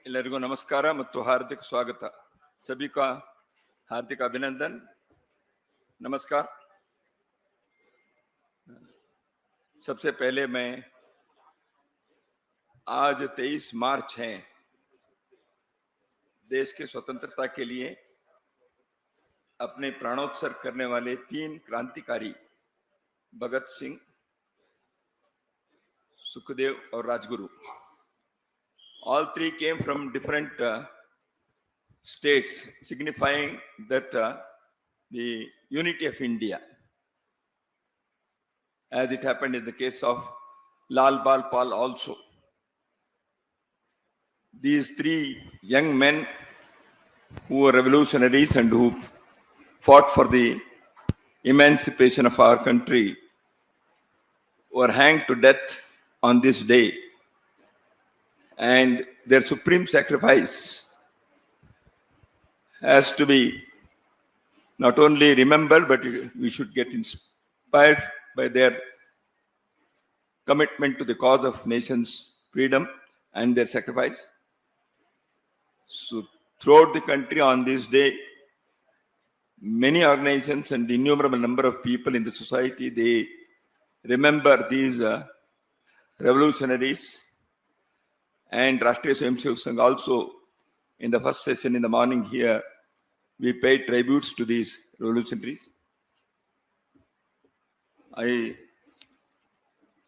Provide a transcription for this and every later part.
ಎಲ್ಲರಿಗೂ ನಮಸ್ಕಾರ ಮತ್ತು ಹಾರ್ದಿಕ ಸ್ವಾಗತ. सभी का हार्दिक अभिनंदन. नमस्कार. सबसे पहले मैं आज 23 मार्च है, देश की स्वतंत्रता के लिए अपने प्राणोत्सर्ग करने वाले 3 क्रांतिकारी भगत सिंह, सुखदेव और Rajguru, all 3 came from different states, signifying that the unity of India, as it happened in the case of Lal Bal Pal also. These 3 young men who were revolutionaries and who fought for the emancipation of our country were hanged to death on this day, and their supreme sacrifice has to be not only remembered, but we should get inspired by their commitment to the cause of nation's freedom and their sacrifice. So throughout the country on this day, many organizations and innumerable number of people in the society, they remember these revolutionaries. And Rashtriya Swayamsevak Sangh also, in the first session in the morning here, we paid tributes to these revolutionaries. I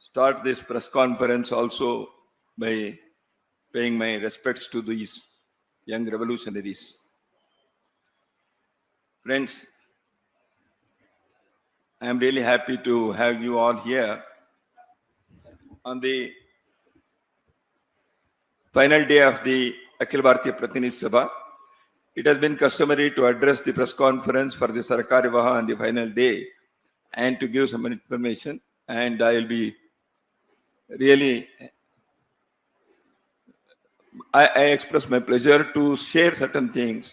start this press conference also by paying my respects to these young revolutionaries. Friends, I am really happy to have you all here on the final day of the Akhil Bharatiya Pratinidhi Sabha. It has been customary to address the press conference for the Sarkari Vaha on the final day and to give some information, and I will be really, I express my pleasure to share certain things.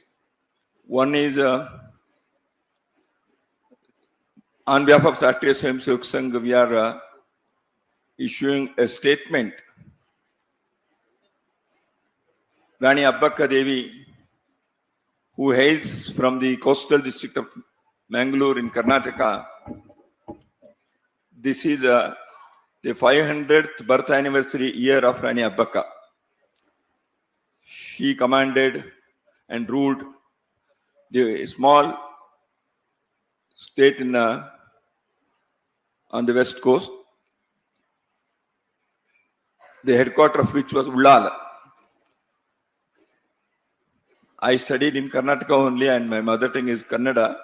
One is on behalf of Rashtriya Swayamsevak Sangh, we are issuing a statement. Rani Abbakka Devi, who hails from the coastal district of Mangalore in Karnataka, this is the 500th birth anniversary year of Rani Abbakka. She commanded and ruled the small state in on the west coast, the headquarters of which was Ullal. I studied in Karnataka only, and my mother tongue is Kannada.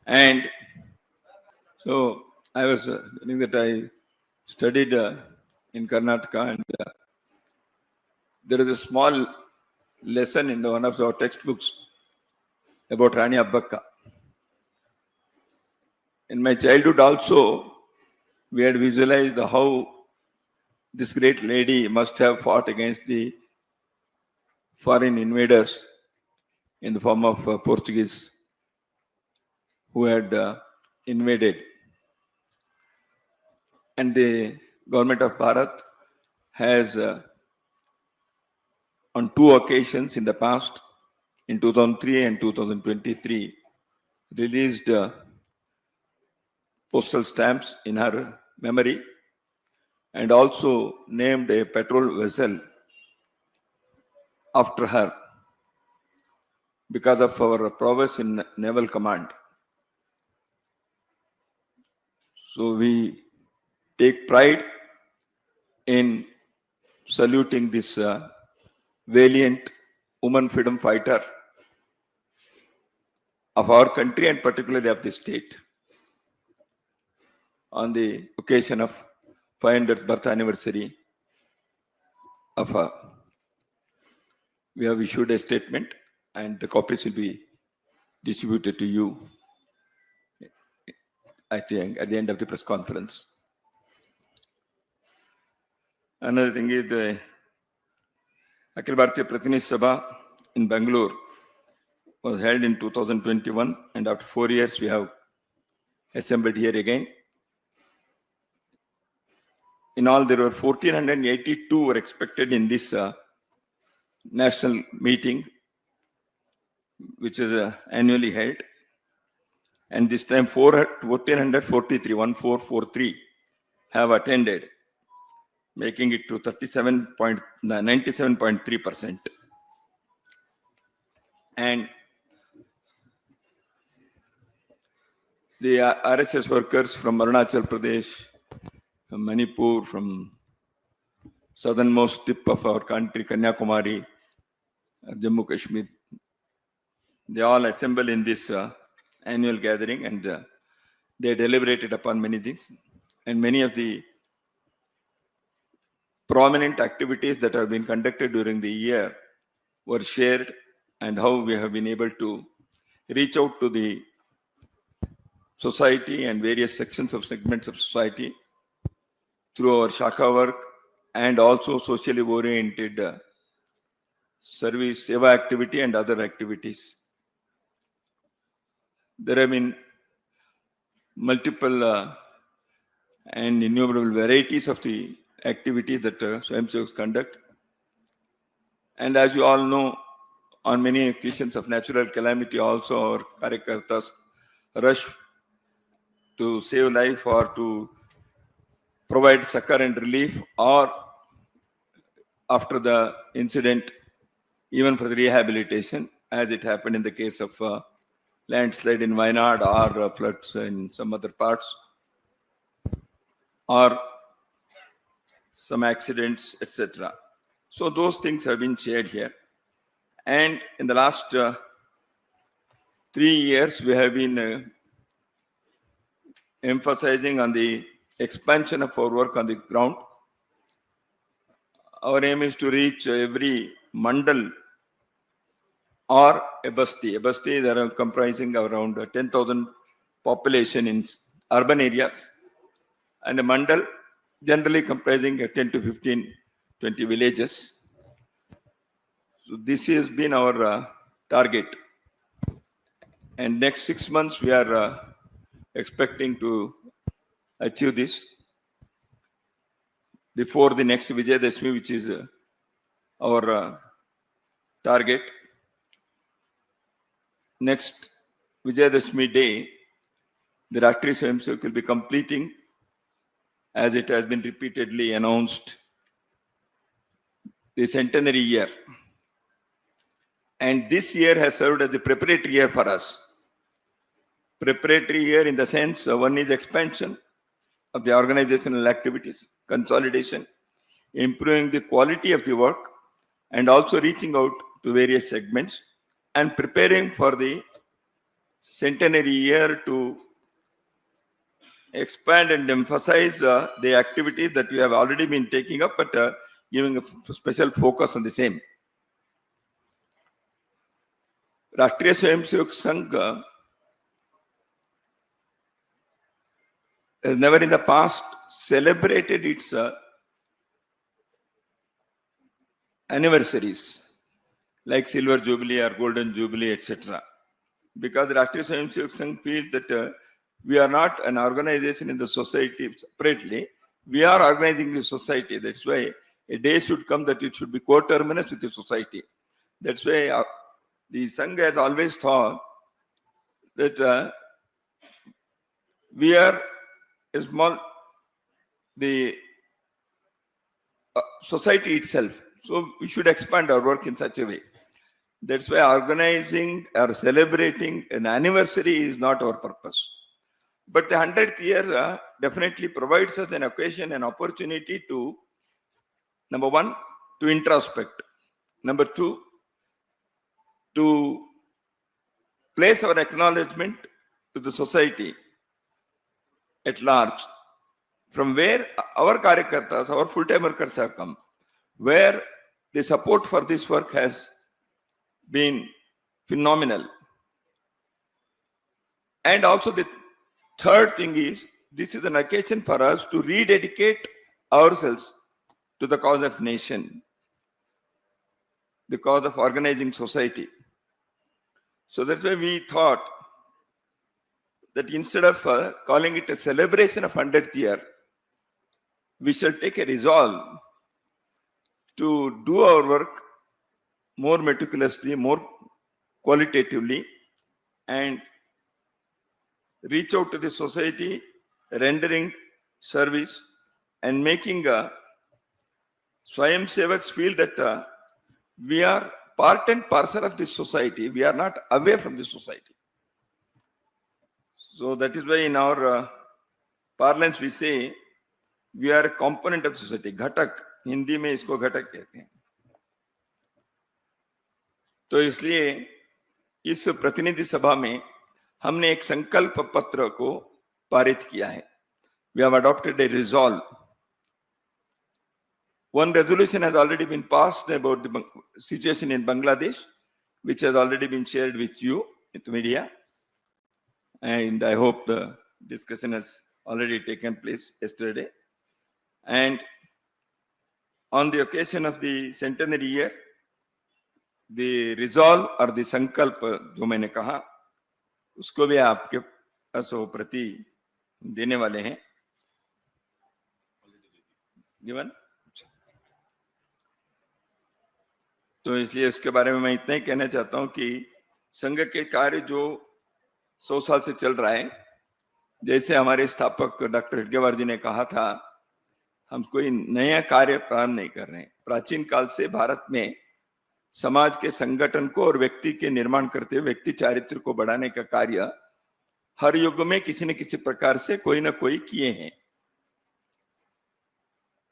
And so I was telling that I studied in Karnataka, and there is a small lesson in one of our textbooks about Rani Abbakka. In my childhood also, we had visualized how this great lady must have fought against the foreign invaders in the form of Portuguese who had invaded. And the government of Bharat has on 2 occasions in the past, in 2003 and 2023, released postal stamps in her memory, and also named a patrol vessel after her because of our prowess in naval command. So we take pride in saluting this valiant woman freedom fighter of our country and particularly of the state on the occasion of 500th birth anniversary of her. We have issued a statement, and the copies will be distributed to you, I think, at the end of the press conference. Another thing is the Akhil Bharatiya Pratinidhi Sabha in Bangalore was held in 2021, and after 4 years we have assembled here again. In all, there were 1,482 were expected in this national meeting, which is annually held. And this time 1443 have attended, making it to 97.3%. And the RSS workers from Arunachal Pradesh, from Manipur, from southernmost tip of our country, Kanyakumari, Jammu Kashmir, they all assemble in this annual gathering, and they deliberated upon many things. And many of the prominent activities that have been conducted during the year were shared, and how we have been able to reach out to the society and various segments of society through our Shaka work, and also socially oriented service, seva activity and other activities. There have been multiple and innumerable varieties of the activities that Swayamsevaks conduct. And as you all know, on many occasions of natural calamity also, our Karyakartas rush to save life or to provide succor and relief, or after the incident, even for the rehabilitation, as it happened in the case of landslide in Wayanad, or floods in some other parts, or some accidents, etc. So those things have been shared here. And in the last 3 years, we have been emphasizing on the expansion of our work on the ground. Our aim is to reach every mandal or a basti. A basti, they are comprising around 10,000 population in urban areas, and a mandal generally comprising 10 to 15, 20 villages. So this has been our target. And next 6 months, we are expecting to achieve this before the next Vijayadashmi, which is our target. Next Vijayadashmi day, the Ratri Swayamsevak will be completing, as it has been repeatedly announced, the centenary year. And this year has served as the preparatory year for us. Preparatory year in the sense, one is expansion of the organizational activities, consolidation, improving the quality of the work, and also reaching out to various segments, and preparing for the centenary year to expand and emphasize the activities that we have already been taking up, but giving a special focus on the same. Rashtriya Swayamsevak Sangh has never in the past celebrated its anniversaries like Silver Jubilee or Golden Jubilee, etc. Because the Rashtriya Swayamsevak Sangh feels that we are not an organization in the society separately. We are organizing the society. That's why a day should come that it should be coterminous with the society. That's why the Sangh has always thought that we are a small, the society itself. So we should expand our work in such a way. That's why organizing or celebrating an anniversary is not our purpose. But the 100th year definitely provides us an occasion, an opportunity to, number one, to introspect. Number two, to place our acknowledgement to the society at large, from where our Karyakartas, our full-time workers have come, where the support for this work has been phenomenal. And also the third thing is, this is an occasion for us to rededicate ourselves to the cause of nation, the cause of organizing society. So that's why we thought that instead of calling it a celebration of 100th year, we shall take a resolve to do our work more meticulously, more qualitatively, and reach out to the society, rendering service and making Swayam Sevaks feel that we are part and parcel of this society. We are not away from the society. So that is why in our parlance we say we are a component of society. घटक, हिंदी में इसको घटक कहते हैं. तो इसलिए इस प्रतिनिधि सभा में हमने एक संकल्प पत्र को पारित किया है. We have adopted a resolve. One resolution has already been passed about the situation in Bangladesh, which has already been shared with you, with media. And I hope the discussion has already taken place yesterday. And on the occasion of the centenary year, the resolve or the sankalp जो मैंने कहा, उसको भी आपके पास प्रति देने वाले हैं. Given? तो इसलिए इसके बारे में मैं इतना ही कहना चाहता हूं कि संघ के कार्य जो 100 साल से चल रहा है, जैसे हमारे स्थापक डॉक्टर हेडगेवार जी ने कहा था, हम कोई नया कार्य प्रारंभ नहीं कर रहे हैं. प्राचीन काल से भारत में समाज के संगठन को और व्यक्ति के निर्माण करते हुए व्यक्ति चारित्र को बढ़ाने का कार्य हर युग में किसी न किसी प्रकार से कोई ना कोई किए हैं.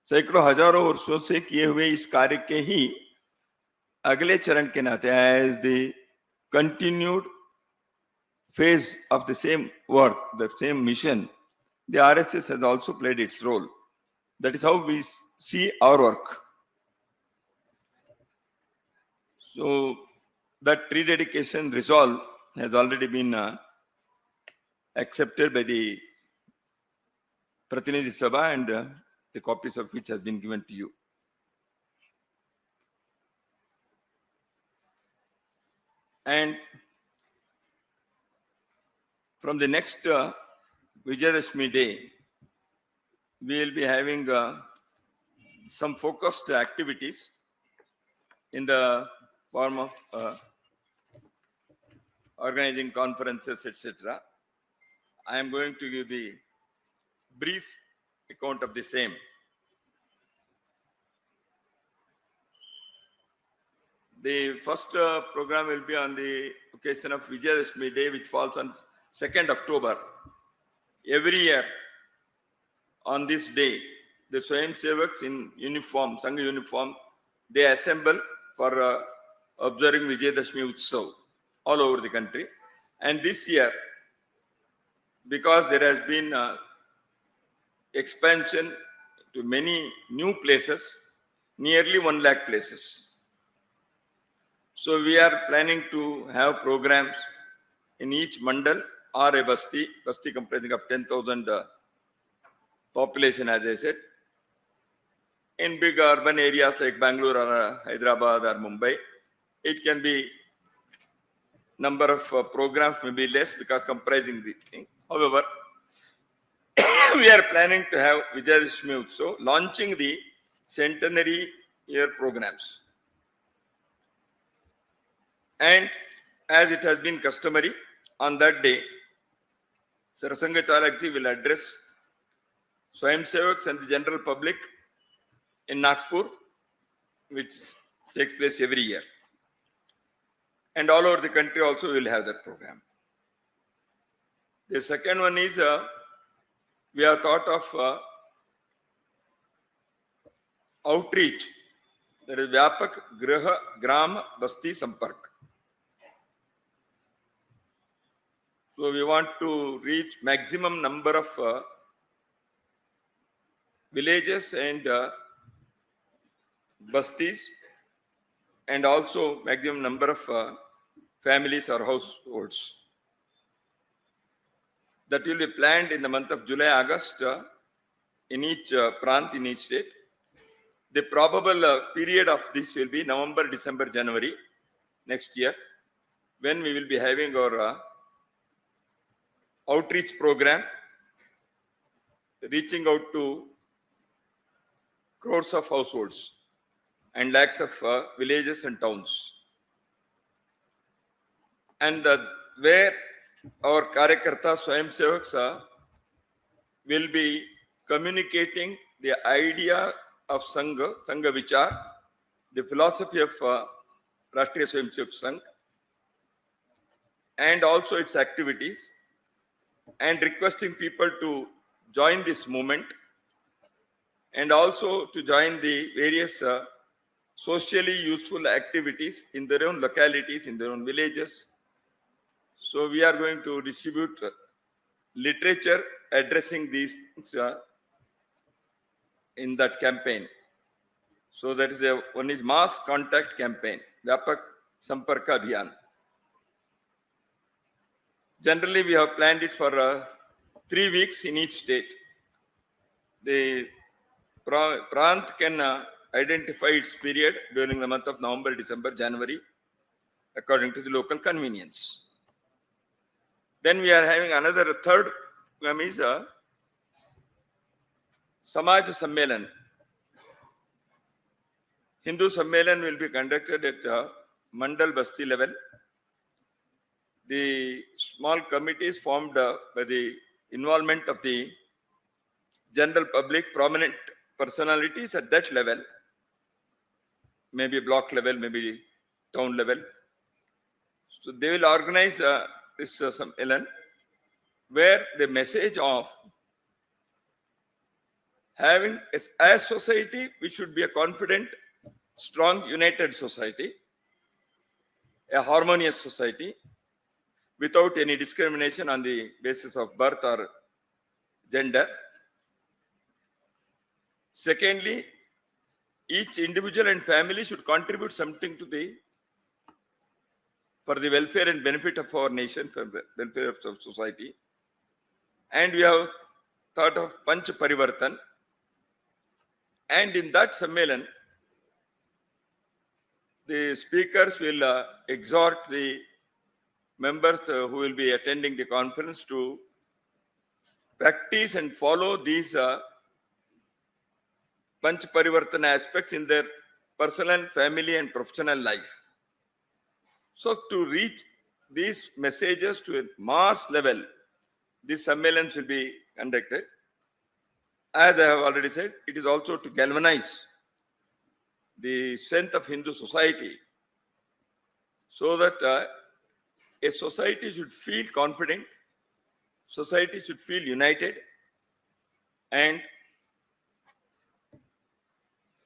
सैकड़ों हजारों वर्षों से किए हुए इस कार्य के ही अगले चरण के नाते, as the continued phase of the same work, the same mission, the RSS has also played its role. That is how we see our work. So that rededication resolve has already been accepted by the Pratinidhi Sabha, and the copies of which has been given to you. And from the next Vijayadashmi day, we will be having some focused activities in the form of organizing conferences, etc. I am going to give the brief account of the same. The first program will be on the occasion of Vijayadashmi day, which falls on 2nd October. Every year on this day, the Swayam Sevaks in uniform, Sangha uniform, they assemble for observing Vijayadashmi Utsav all over the country. And this year, because there has been expansion to many new places, nearly 1 lakh places. So we are planning to have programs in each mandal or a basti comprising of 10,000 population, as I said. In big urban areas like Bangalore or Hyderabad or Mumbai, it can be number of programs may be less because comprising the thing. However, we are planning to have Vijayadashmi Utsav, launching the Centenary Year programs. And as it has been customary, on that day, Sarasanga Chalakji will address Swayam Sevaks and the general public in Nagpur, which takes place every year. And all over the country also we will have that program. The second one is, we have thought of outreach, that is Vyapak Griha Gram Basti Sampark. So we want to reach maximum number of villages and bastis, and also maximum number of families or households. That will be planned in the month of July, August in each prant, in each state. The probable period of this will be November, December, January next year, when we will be having our outreach program, reaching out to crores of households. and lakhs of villages and towns. And where our Karyakarta Swayamsevaks will be communicating the idea of Sangha, Sangha Vichar, the philosophy of Rashtriya Swayamsevak Sangh, and also its activities, and requesting people to join this movement and also to join the various socially useful activities in their own localities, in their own villages. So we are going to distribute literature addressing these things in that campaign. So that is one is mass contact campaign, Vyapak Samparka Abhiyan. Generally, we have planned it for 3 weeks in each state. The Prant can identify its period during the month of November, December, January, according to the local convenience. Then we are having another third program is Samaj Sammelan. Hindu Sammelan will be conducted at Mandal Basti level. The small committees formed by the involvement of the general public, prominent personalities at that level, maybe block level, maybe town level. So they will organize this Sammelan, where the message of having, as society, we should be a confident, strong, united society, a harmonious society, without any discrimination on the basis of birth or gender. Secondly, each individual and family should contribute something to for the welfare and benefit of our nation, for the welfare of society. And we have thought of Panch Parivartan. And in that Sammelan, the speakers will exhort the members who will be attending the conference to practice and follow these Panch Parivartana aspects in their personal, family, and professional life. So to reach these messages to a mass level, these Sammelans will be conducted. As I have already said, it is also to galvanize the strength of Hindu society, so that a society should feel confident, society should feel united and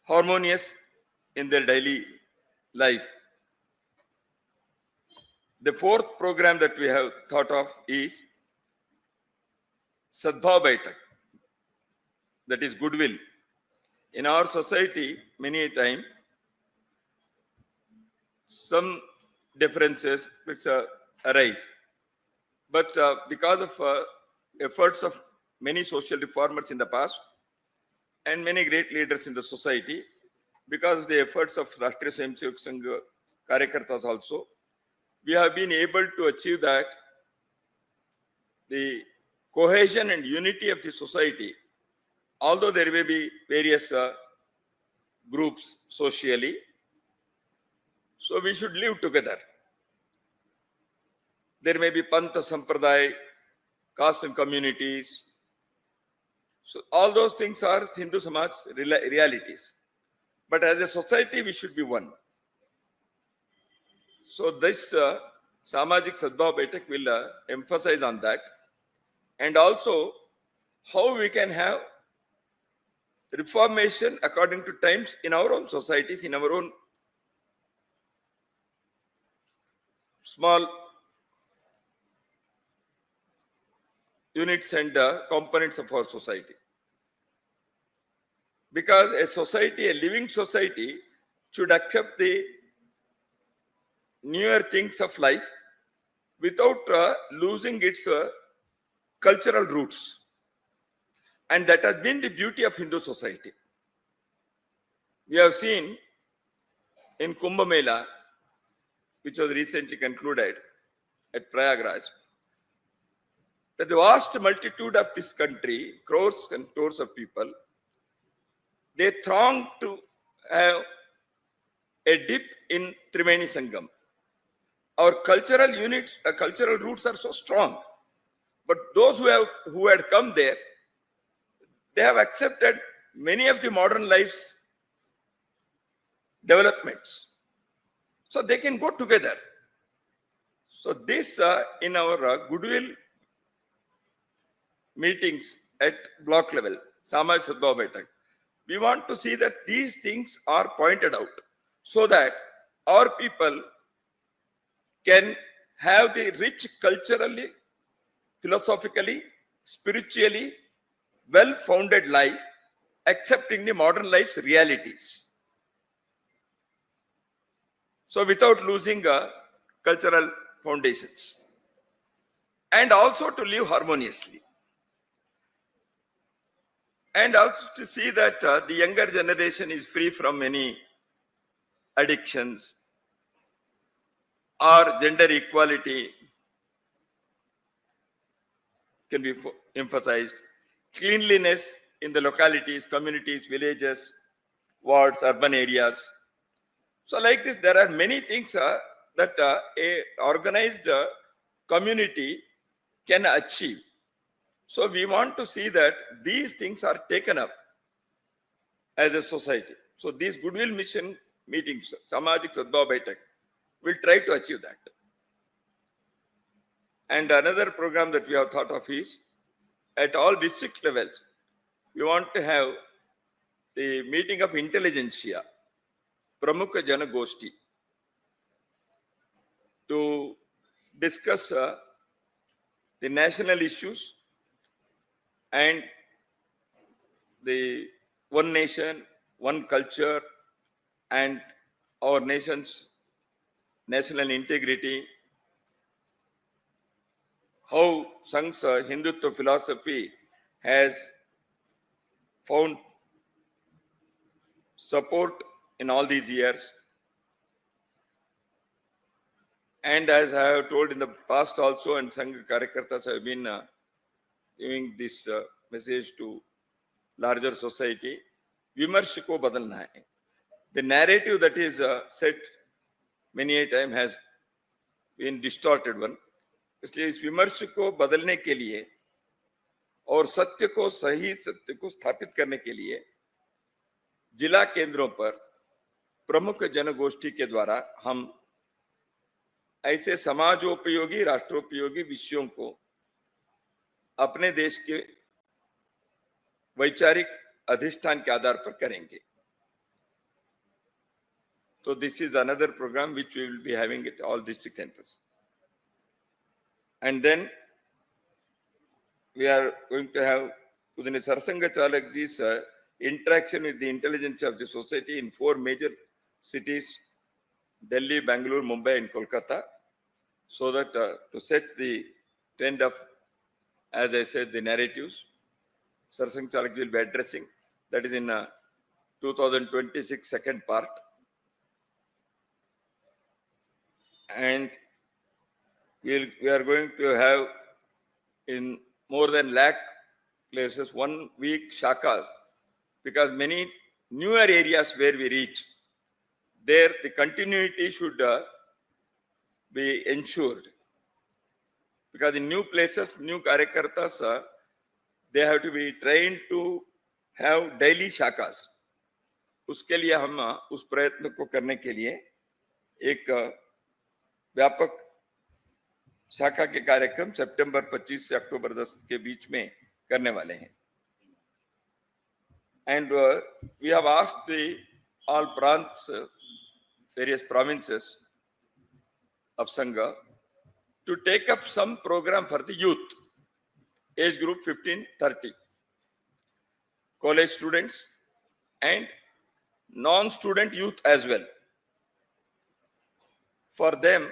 harmonious in their daily life. The fourth program that we have thought of is Sadbhav Baitak, that is goodwill. In our society, many a time, some differences which arise. But because of efforts of many social reformers in the past and many great leaders in the society, because of the efforts of Rashtriya Swayamsevak Sangh Karyakartas also, we have been able to achieve that the cohesion and unity of the society, although there may be various groups socially, so we should live together. There may be Pantha Sampradaya, caste and communities. So all those things are Hindu Samaj realities. But as a society, we should be one. So this Samajik Sadbhav Baitak will emphasize on that. And also how we can have reformation according to times in our own societies, in our own small units and components of our society. Because a society, a living society, should accept the newer things of life without losing its cultural roots. And that has been the beauty of Hindu society. We have seen in Kumbh Mela, which was recently concluded at Prayagraj, that the vast multitude of this country, crores and crores of people, they throng to have a dip in Trimeni Sangam. Our cultural units, cultural roots are so strong, but those who had come there, they have accepted many of the modern life's developments, so they can go together. So this in our goodwill meetings at block level, Samaj Sadbhav Baitak, we want to see that these things are pointed out so that our people can have the rich culturally, philosophically, spiritually, well-founded life, accepting the modern life's realities. So without losing cultural foundations. And also to live harmoniously. And also to see that the younger generation is free from any addictions or gender equality can be emphasized. Cleanliness in the localities, communities, villages, wards, urban areas. So like this, there are many things that a organized community can achieve. So we want to see that these things are taken up as a society. So these goodwill mission meetings, Samajik Sadbhav Baitak, will try to achieve that. And another program that we have thought of is, at all district levels, we want to have the meeting of intelligentsia, Pramukha Jana Goshti, to discuss the national issues and the one nation, one culture, and our nation's national integrity, how Sangh's Hindutva philosophy has found support in all these years. And as I have told in the past also, and Sangh Karyakartas have been giving this message to larger society, Vimarsh ko badalna hai. The narrative that is said many a time has been distorted one. इसलिए इस विमर्श को बदलने के लिए और सत्य को सही सत्य को स्थापित करने के लिए जिला केंद्रों पर प्रमुख जनगोष्ठी के द्वारा हम ऐसे समाजोपयोगी राष्ट्रोपयोगी विषयों को अपने देश के वैचारिक अधिष्ठान के आधार पर करेंगे. So this is another program which we will be having at all district centers. And then we are going to have within a Sarsanga Chalak this interaction with the intelligence of the society in 4 major cities, Delhi, Bangalore, Mumbai and Kolkata, so that to set the trend of, as I said, the narratives, Sarsanga Chalak will be addressing. That is in 2026 second part. And we are going to have in more than lakh places 1 week shaka, because many newer areas where we reach, there the continuity should be ensured. Because in new places, new karyakartas, they have to be trained to have daily shakas. उसके लिए हम उस प्रयत्न को करने के लिए एक व्यापक शाखा के कार्यक्रम सितंबर 25 से अक्टूबर 10 के बीच में करने वाले हैं. And we have asked all prants, various provinces of Sangha to take up some program for the youth, age group 15-30, college students and non-student youth as well. For them,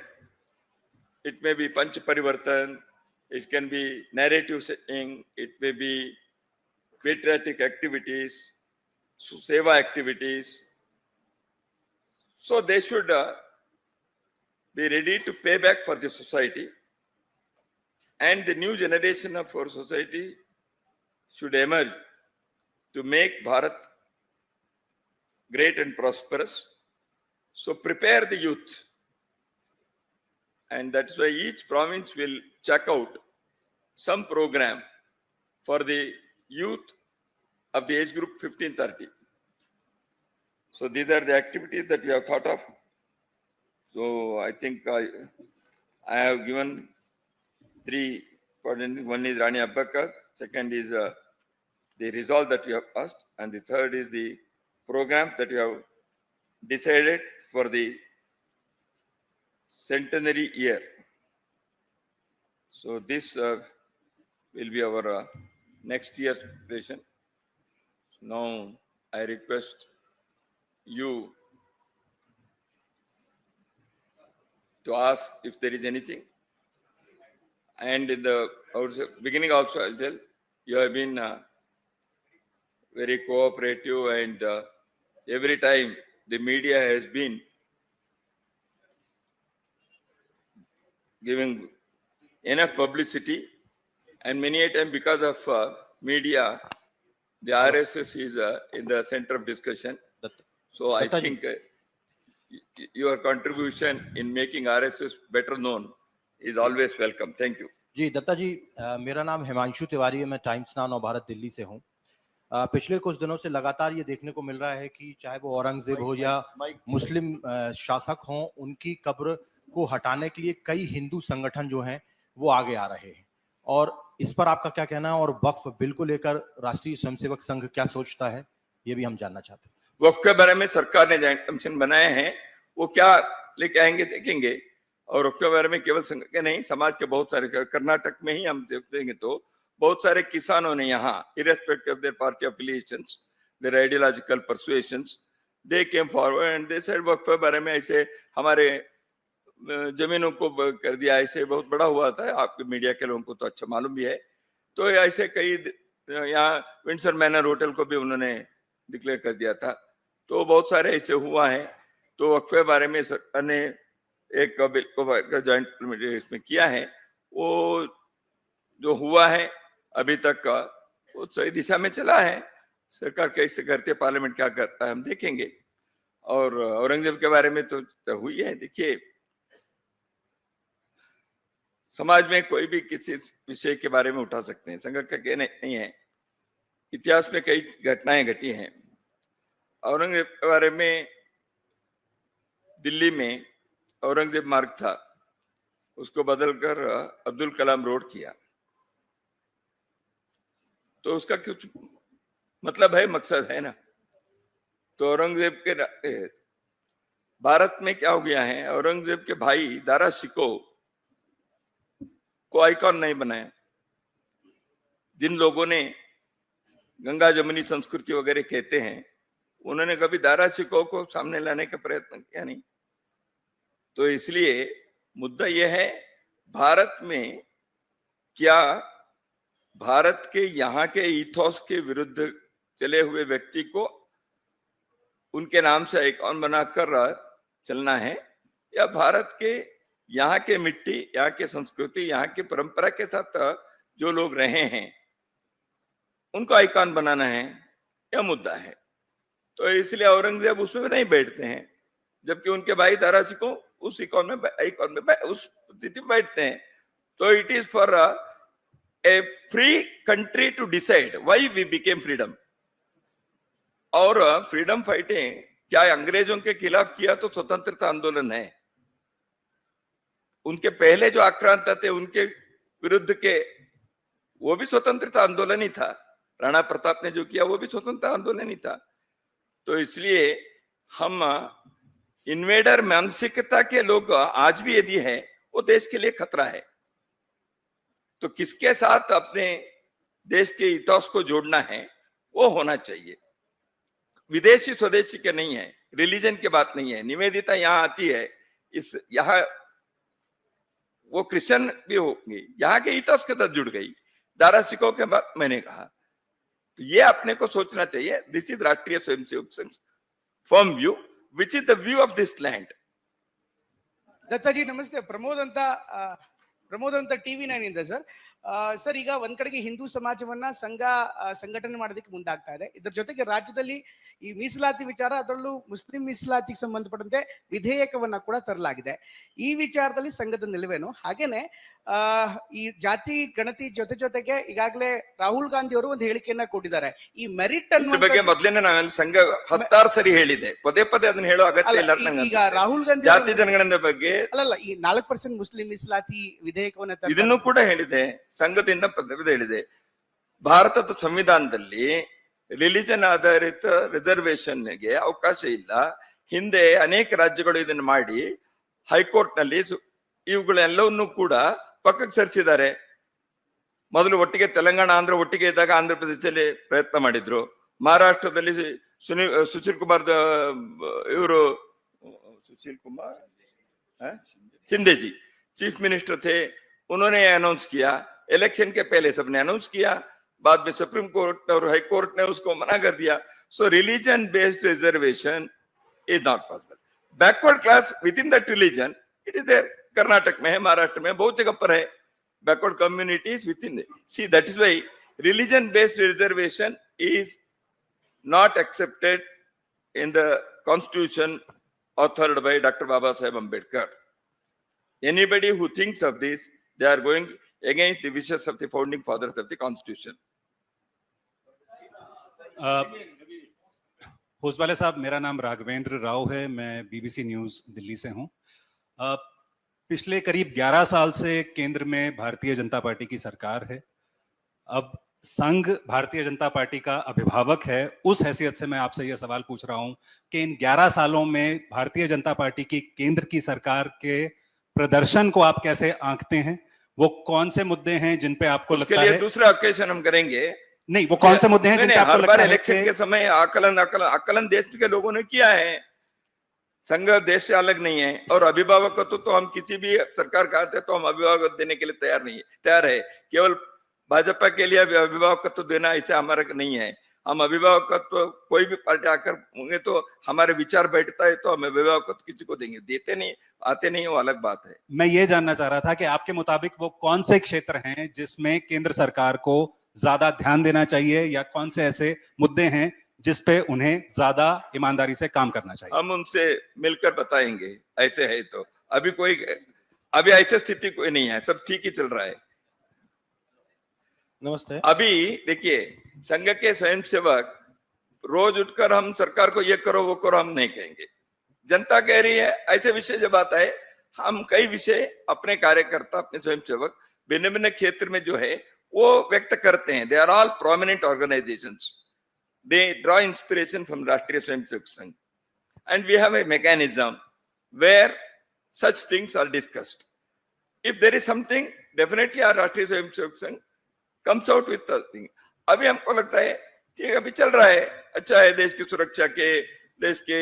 it may be Panch Parivartan, it can be narrative setting, it may be patriotic activities, seva activities. So they should be ready to pay back for the society, and the new generation of our society should emerge to make Bharat great and prosperous. So prepare the youth. And that's why each province will check out some program for the youth of the age group 15-30. So these are the activities that we have thought of. So I think I have given three. One is Rani Abbakar, second is the resolve that we have passed, and the third is the program that we have decided for the centenary year. So this will be our next year's preparation. Now I request you to ask if there is anything. And in the beginning also, I'll tell you have been very cooperative, and every time the media has been giving enough publicity, and many a time because of media, the RSS is in the center of discussion. So I think your contribution in making RSS better known is always welcome. Thank you. जी दत्ता जी, मेरा नाम हिमांशु तिवारी है, मैं times now Navbharat Delhi से हूँ। पिछले कुछ दिनों से लगातार ये देखने को मिल रहा है कि चाहे वो औरंगजेब हो या मुस्लिम शासक हों, उनकी कब्र को हटाने के लिए कई हिंदू संगठन जो हैं वो आगे आ रहे हैं, और इस पर आपका क्या कहना है, और वक्फ बिल को लेकर राष्ट्रीय स्वयंसेवक संघ क्या सोचता है, ये भी हम जानना चाहते हैं। वक्फ के बारे में सरकार ने जॉइंट कमीशन बनाए हैं, वो क्या लेके आएंगे देखेंगे। और वक्फ के बारे में केवल संघ के नहीं, समाज के बहुत सारे, कर्नाटक में ही हम देखेंगे तो बहुत सारे किसानों ने यहाँ, irrespective of their party affiliations, their ideological persuasions, they came forward and they said वक्फ के बारे में ऐसे हमारे जमीनों को कर दिया, ऐसे बहुत बड़ा हुआ था। आपके मीडिया के लोगों को तो अच्छा मालूम भी है। तो ऐसे कई, यहाँ विंडसर मैनर होटल को भी उन्होंने डिक्लेयर कर दिया था। तो बहुत सारे ऐसे हुआ है। तो वक्फ के बारे में सरकार ने एक बिल को जॉइंट इसमें किया है। वो जो हुआ है अभी तक का, वो सही दिशा में चला है। सरकार कैसे करते, पार्लियामेंट क्या करता है, हम देखेंगे। और औरंगजेब के बारे में तो हुई है। देखिए, समाज में कोई भी किसी विषय के बारे में उठा सकते हैं, संघ का कहना नहीं है। इतिहास में कई घटनाएं घटी हैं। औरंगजेब के बारे में दिल्ली में औरंगजेब मार्ग था, उसको बदलकर अब्दुल कलाम रोड किया। तो उसका कुछ मतलब है, मकसद है ना। तो औरंगजेब के भारत में क्या हो गया है, औरंगजेब के भाई दारा शिको को आइकॉन नहीं बनाया। जिन लोगों ने गंगा जमुनी संस्कृति वगैरह कहते हैं, उन्होंने कभी दारा शिको को सामने लाने का प्रयत्न किया नहीं। तो इसलिए मुद्दा यह है, भारत में क्या भारत के यहाँ के इथोस के विरुद्ध चले हुए व्यक्ति को उनके नाम से आइकॉन बनाकर चलना है, या भारत के यहाँ के मिट्टी, यहाँ के संस्कृति, यहाँ की परंपरा के साथ जो लोग रहे हैं उनको आइकॉन बनाना है, यह मुद्दा है। तो इसलिए औरंगजेब उसमें नहीं बैठते हैं, जबकि उनके भाई दारा शिको उस आइकॉन में उस स्थिति में बैठते हैं। तो it is for a free country to decide why we became freedom. और फ्रीडम फाइटिंग क्या अंग्रेजों के खिलाफ किया तो स्वतंत्रता आंदोलन है। उनके पहले जो आक्रांत थे उनके विरुद्ध के, वो भी स्वतंत्रता आंदोलन ही था। राणा प्रताप ने जो किया वो भी स्वतंत्रता आंदोलन ही था। तो इसलिए हम इन्वेडर मानसिकता के लोग आज भी यदि है, वो देश के लिए खतरा है। तो किसके साथ अपने देश के इतिहास को जोड़ना है, वो होना चाहिए। विदेशी स्वदेशी के नहीं है, रिलीजन की बात नहीं है। निवेदिता यहाँ आती है, इस यहाँ वो क्रिश्चियन भी होंगी, यहाँ के इतिहास के साथ जुड़ गई। दारा शिको के बाद मैंने कहा, तो ये अपने को सोचना चाहिए। This is Rashtriya Swayamsevak Sangh firm view, which is the view of this land. Datta ji नमस्ते, प्रमोद अंता ಪ್ರಮೋದ್ ಅಂತ TV9 ಇಂದ ಸರ್. ಸರ್, ಈಗ ಒಂದ್ ಕಡೆಗೆ ಹಿಂದೂ ಸಮಾಜವನ್ನ ಸಂಘಟನೆ ಮಾಡೋದಕ್ಕೆ ಮುಂದಾಗ್ತಾ ಇದೆ. ಇದರ ಜೊತೆಗೆ ರಾಜ್ಯದಲ್ಲಿ ಈ ಮೀಸಲಾತಿ ವಿಚಾರ, ಅದರಲ್ಲೂ ಮುಸ್ಲಿಂ ಮೀಸಲಾತಿಗೆ ಸಂಬಂಧಪಟ್ಟಂತೆ ವಿಧೇಯಕವನ್ನ ಕೂಡ ತರಲಾಗಿದೆ. ಈ ವಿಚಾರದಲ್ಲಿ ಸಂಘದ ನಿಲುವೇನು? ಹಾಗೇನೆ ಈ ಜಾತಿ ಗಣತಿ ಜೊತೆಗೆ ಈಗಾಗಲೇ ರಾಹುಲ್ ಗಾಂಧಿ ಅವರು ಒಂದು ಹೇಳಿಕೆಯನ್ನ ಕೊಟ್ಟಿದ್ದಾರೆ. ಈ ಮೆರಿಟ್ ಅನ್ನೋ ಬಗ್ಗೆ ಮೊದಲೇನೆ ನಾವೆಲ್ಲ ಸಂಘ 16 ಸರಿ ಹೇಳಿದೆ, ಪದೇ ಅದನ್ನ ಹೇಳೋ ಅಗತ್ಯ ಇಲ್ಲ. ಈಗ ರಾಹುಲ್ ಗಾಂಧಿ ಜಾತಿ ಜನಗಣನೆ ಬಗ್ಗೆ ಅಲ್ಲಲ್ಲ, ಈ 4% ಮುಸ್ಲಿಂ ಮೀಸಲಾತಿ ವಿಧೇಯಕವನ್ನ ಇದನ್ನು ಕೂಡ ಹೇಳಿದೆ, ಸಂಘದಿಂದ ಪದೇ ಹೇಳಿದೆ. ಭಾರತದ ಸಂವಿಧಾನದಲ್ಲಿ ರಿಲಿಜನ್ ಆಧಾರಿತ ರಿಸರ್ವೇಶನ್ಗೆ ಅವಕಾಶ ಇಲ್ಲ. ಹಿಂದೆ ಅನೇಕ ರಾಜ್ಯಗಳು ಇದನ್ನು ಮಾಡಿ ಹೈಕೋರ್ಟ್ ನಲ್ಲಿ ಇವುಗಳೆಲ್ಲವನ್ನೂ ಕೂಡ ಪಕ್ಕಕ್ಕೆ ಸರಿಸಿದ್ದಾರೆ. ಮೊದಲು ಒಟ್ಟಿಗೆ ತೆಲಂಗಾಣ ಆಂಧ್ರ ಒಟ್ಟಿಗೆ ಇದ್ದಾಗ ಆಂಧ್ರ ಪ್ರದೇಶದಲ್ಲಿ ಪ್ರಯತ್ನ ಮಾಡಿದ್ರು. ಮಹಾರಾಷ್ಟ್ರದಲ್ಲಿ ಸುಶೀಲ್ ಕುಮಾರ್ ಇವರು शिंदे जी चीफ मिनिस्टर थे, उन्होंने अनाउंस किया. इलेक्शन के पहले सबने अनाउंस किया, बाद में सुप्रीम कोर्ट और हाई कोर्ट ने उसको मना कर दिया. So religion based reservation is not possible. Backward class within that religion it is there. Karnataka में है, महाराष्ट्र में, बहुत जगह पर है. Backward communities within. See that is why religion based reservation is not accepted in the constitution authored by Dr. Baba Saheb Ambedkar. Anybody who thinks of this, they are going against the wishes of the founding fathers of the constitution. Hosabale साहब, मेरा नाम राघवेंद्र राव है, मैं BBC news Delhi से हूं. पिछले करीब 11 साल से केंद्र में भारतीय जनता पार्टी की सरकार है. अब संघ भारतीय जनता पार्टी का अभिभावक है. उस हैसियत से मैं आपसे यह सवाल पूछ रहा हूं कि इन 11 सालों में भारतीय जनता पार्टी की केंद्र की सरकार के प्रदर्शन को आप कैसे आंकते हैं? वो कौन से मुद्दे हैं जिन पे आपको लगता है? दूसरा ऑकेशन हम करेंगे. नहीं, वो कौन से मुद्दे हैं जिन पे आपको लगता है? इलेक्शन के समय आकलन देश के लोगों ने किया है. संघ देश से अलग नहीं है. और अभिभावकत्व तो हम किसी भी सरकार का आते तो हम अभिभावक देने के लिए तैयार है. केवल भाजपा के लिए अभिभावकत्व देना ऐसा हमारा नहीं है. हम अभिभावकत्व कोई भी पार्टी आकर होंगे तो हमारे विचार बैठता है तो हम अभिभावकत्व किसी को देंगे. देते नहीं, आते नहीं, वो अलग बात है. मैं ये जानना चाह रहा था कि आपके मुताबिक वो कौन से क्षेत्र हैं जिसमें केंद्र सरकार को ज्यादा ध्यान देना चाहिए, या कौन से ऐसे मुद्दे हैं जिसपे उन्हें ज्यादा ईमानदारी से काम करना चाहिए? हम उनसे मिलकर बताएंगे. ऐसे है तो अभी ऐसी स्थिति कोई नहीं है, सब ठीक ही चल रहा है. नमस्ते. अभी देखिए, संघ के स्वयंसेवक रोज उठकर हम सरकार को ये करो वो करो हम नहीं कहेंगे. जनता कह रही है ऐसे विषय जब आता है, हम कई विषय अपने कार्यकर्ता अपने स्वयंसेवक भिन्न भिन्न क्षेत्र में जो है वो व्यक्त करते हैं. They are all prominent organisations. They draw inspiration from Rashtriya Swayamsevak Sangh and we have a mechanism where such things are discussed. If there is something, definitely our Rashtriya Swayamsevak संघ comes out with the thing. अभी हमको लगता है ठीक, अभी चल रहा है, अच्छा है. देश की सुरक्षा के, देश के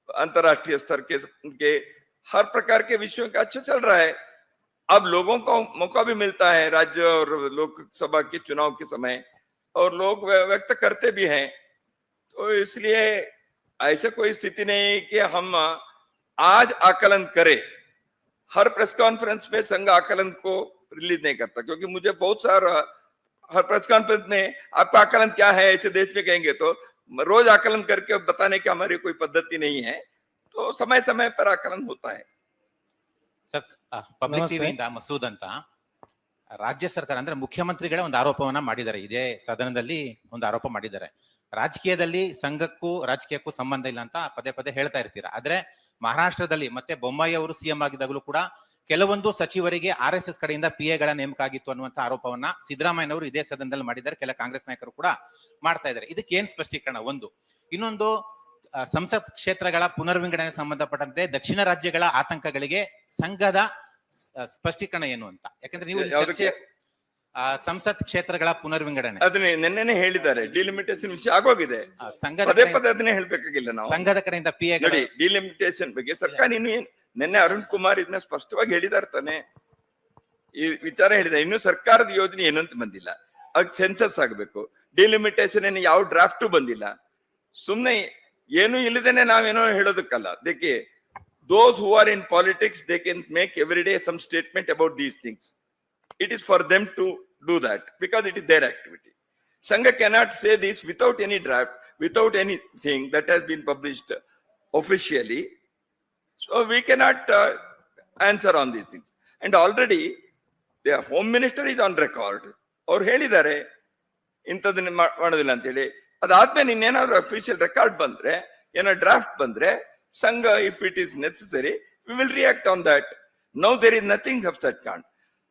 अंतरराष्ट्रीय स्तर के हर प्रकार के विषयों का अच्छा चल रहा है. अब लोगों को मौका भी मिलता है राज्य और लोकसभा के चुनाव के समय, और लोग व्यक्त करते भी हैं. तो इसलिए ऐसे कोई स्थिति नहीं कि हम आज आकलन करें. हर प्रेस कॉन्फ्रेंस में संघ आकलन को रिलीज नहीं करता, क्योंकि मुझे बहुत सारा हर प्रेस कॉन्फ्रेंस में आपका आकलन क्या है ऐसे देश में कहेंगे तो रोज आकलन करके बताने की हमारी कोई पद्धति नहीं है. तो समय समय पर आकलन होता है. ಸರ್, ಪಬ್ಲಿಕ್ ಟಿವಿಯಿಂದ ಮಸೂದ್ ಅಂತ, ರಾಜ್ಯ ಸರ್ಕಾರ ಅಂದ್ರೆ ಮುಖ್ಯಮಂತ್ರಿಗಳೇ ಒಂದು ಆರೋಪವನ್ನ ಮಾಡಿದ್ದಾರೆ, ಇದೇ ಸದನದಲ್ಲಿ ಒಂದು ಆರೋಪ ಮಾಡಿದ್ದಾರೆ. ರಾಜಕೀಯದಲ್ಲಿ ಸಂಘಕ್ಕೂ ರಾಜಕೀಯಕ್ಕೂ ಸಂಬಂಧ ಇಲ್ಲ ಅಂತ ಪದೇ ಹೇಳ್ತಾ ಇರ್ತೀರಾ. ಆದ್ರೆ ಮಹಾರಾಷ್ಟ್ರದಲ್ಲಿ ಮತ್ತೆ ಬೊಮ್ಮಾಯಿ ಅವರು ಸಿಎಂ ಆಗಿದ್ದಾಗಲೂ ಕೂಡ ಕೆಲವೊಂದು ಸಚಿವರಿಗೆ RSS ಕಡೆಯಿಂದ PA ನೇಮಕ ಆಗಿತ್ತು ಅನ್ನುವಂತ ಆರೋಪವನ್ನ ಸಿದ್ದರಾಮಯ್ಯನವರು ಇದೇ ಸದನದಲ್ಲಿ ಮಾಡಿದ್ದಾರೆ. ಕೆಲ ಕಾಂಗ್ರೆಸ್ ನಾಯಕರು ಕೂಡ ಮಾಡ್ತಾ ಇದ್ದಾರೆ. ಇದಕ್ಕೆ ಏನ್ ಸ್ಪಷ್ಟೀಕರಣ? ಒಂದು. ಇನ್ನೊಂದು, ಸಂಸತ್ ಕ್ಷೇತ್ರಗಳ ಪುನರ್ವಿಂಗಡಣೆ ಸಂಬಂಧಪಟ್ಟಂತೆ ದಕ್ಷಿಣ ರಾಜ್ಯಗಳ ಆತಂಕಗಳಿಗೆ ಸಂಘದ ಸ್ಪಷ್ಟೀಕರಣ ಏನು ಅಂತ. ಯಾಕಂದ್ರೆ ನೀವು ಸಂಸತ್ ಕ್ಷೇತ್ರಗಳ ಪುನರ್ವಿಂಗಡಣೆ ಅದನ್ನೇ ನಿನ್ನೆನೆ ಹೇಳಿದ್ದಾರೆ. ಡಿಲಿಮಿಟೇಷನ್ ವಿಷಯ ಆಗೋಗಿದೆ. ಸಂಘದ ಅದನ್ನೇ ಹೇಳ್ಬೇಕಾಗಿಲ್ಲ ನಾವು. ಸಂಘದ ಕಡೆಯಿಂದ PA ನೋಡಿ, ಡಿಲಿಮಿಟೇಷನ್ ಬಗ್ಗೆ ಸರ್ಕಾರ ನಿನ್ನೆ ಅರುಣ್ ಕುಮಾರ್ ಇದನ್ನ ಸ್ಪಷ್ಟವಾಗಿ ಹೇಳಿದಾರೆ ತಾನೆ. ಈ ವಿಚಾರ ಹೇಳಿದ. ಇನ್ನು ಸರ್ಕಾರದ ಯೋಜನೆ ಏನು ಅಂತ ಬಂದಿಲ್ಲ. ಅದಕ್ಕೆ ಸೆನ್ಸಸ್ ಆಗ್ಬೇಕು. ಡಿಲಿಮಿಟೇಷನ್ ಏನು ಯಾವ ಡ್ರಾಫ್ಟ್ ಬಂದಿಲ್ಲ. ಸುಮ್ನೆ ಏನು ಇಲ್ಲದೇನೆ ನಾವೇನೋ ಹೇಳೋದಕ್ಕಲ್ಲ. ಅದಕ್ಕೆ Those who are in politics, they can make every day some statement about these things. It is for them to do that because it is their activity. Sangha cannot say this without any draft, without anything that has been published officially. So we cannot answer on these things. And already the Home Minister is on record. ಅವ್ರು ಹೇಳಿದ್ದಾರೆ ಇಂಥದನ್ನ ಮಾಡೋದಿಲ್ಲ ಅಂತ ಹೇಳಿ. ಅದಾದ್ಮೇಲೆ ಇನ್ನೇನಾದ್ರು official record ಬಂದ್ರೆ, ಏನೋ draft ಬಂದ್ರೆ, Sangh if it is necessary we will react on that. Now there is nothing of that kind.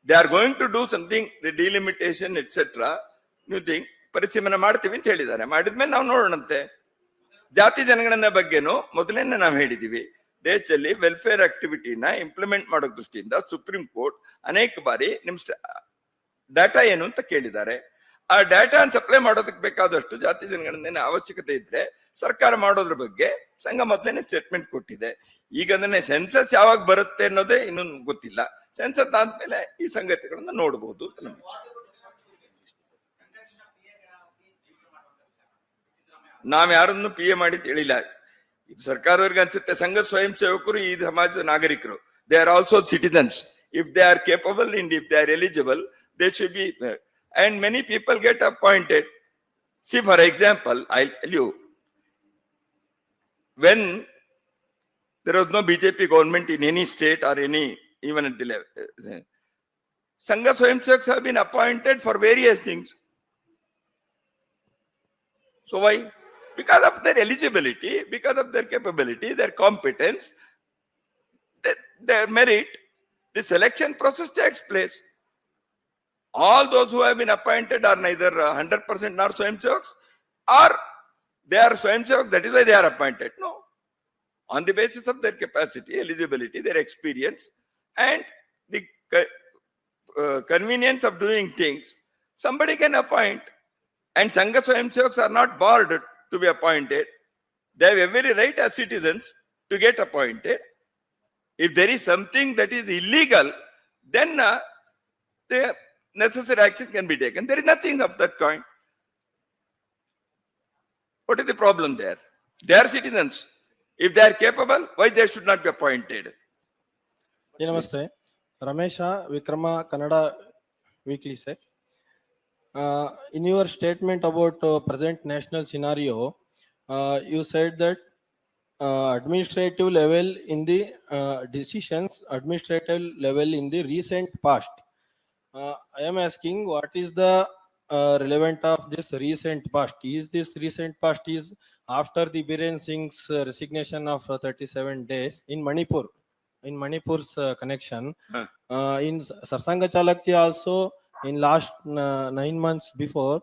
They are going to do something, the delimitation etcetera, new thing ಪರಿಶೀಲನೆ ಮಾಡ್ತೀವಿ ಅಂತ ಹೇಳಿದ್ದಾರೆ. ಮಾಡಿದ್ಮೇಲೆ ನಾವು ನೋಡೋಣಂತೆ. ಜಾತಿ ಜನಗಣನೆ ಬಗ್ಗೆನೂ ಮೊದಲೇನೆ ನಾವು ಹೇಳಿದೀವಿ. ದೇಶದಲ್ಲಿ ವೆಲ್ಫೇರ್ ಆಕ್ಟಿವಿಟಿನ ಇಂಪ್ಲಿಮೆಂಟ್ ಮಾಡೋ ದೃಷ್ಟಿಯಿಂದ ಸುಪ್ರೀಂ ಕೋರ್ಟ್ ಅನೇಕ ಬಾರಿ ನಿಮ್ ಡಾಟಾ ಏನು ಅಂತ ಕೇಳಿದ್ದಾರೆ. ಆ ಡಾಟಾ ಸಪ್ಲೈ ಮಾಡೋದಕ್ಕೆ ಬೇಕಾದಷ್ಟು ಜಾತಿ ಜನಗಣನೆ ಅವಶ್ಯಕತೆ ಇದ್ರೆ ಸರ್ಕಾರ ಮಾಡೋದ್ರ ಬಗ್ಗೆ ಸಂಘ ಮೊದಲೇನೆ ಸ್ಟೇಟ್ಮೆಂಟ್ ಕೊಟ್ಟಿದೆ. ಈಗ ಅದನ್ನೇ ಸೆನ್ಸಸ್ ಯಾವಾಗ ಬರುತ್ತೆ ಅನ್ನೋದೇ ಇನ್ನೂ ಗೊತ್ತಿಲ್ಲ. ಸೆನ್ಸಸ್ ಆದ್ಮೇಲೆ ಈ ಸಂಗತಿಗಳನ್ನ ನೋಡಬಹುದು ಅಂತ ನಮ್ಗೆ. ನಾವ್ ಯಾರನ್ನು ಪಿ ಎ ಮಾಡಿ ಹೇಳಿಲ್ಲ. ಇದು ಸರ್ಕಾರದವ್ರಿಗೆ ಅನ್ಸುತ್ತೆ. ಸಂಘ ಸ್ವಯಂ ಸೇವಕರು ಈ ಸಮಾಜದ ನಾಗರಿಕರು. They are also citizens. If they are capable and if they are eligible, they should be. And many people get appointed. See, for example, I'll tell you, when there was no BJP government in any state or any, even at the level, Sangha Swayamsevaks have been appointed for various things. So why? Because of their eligibility, because of their capability, their competence, their merit, the selection process takes place. All those who have been appointed are neither 100% nor Swayamsevaks, or they are Swayamsevaks, that is why they are appointed. No. On the basis of their capacity, eligibility, their experience, and the convenience of doing things, somebody can appoint. And Sangha Swayamsevaks are not barred to be appointed. They have every right as citizens to get appointed. If there is something that is illegal, then the necessary action can be taken. There is nothing of that kind. What is the problem there? They are citizens. If they are capable, why they should not be appointed? Namaste. Ramesha Vikrama Kannada Weekly said, in your statement about present national scenario, you said that administrative level in the decisions, administrative level in the recent past. I am asking, what is the relevant of this recent past? Is this recent past is after the Biren Singh's resignation of 37 days in Manipur, in Manipur's connection? In Sarsanga Chalakji also in last 9 months before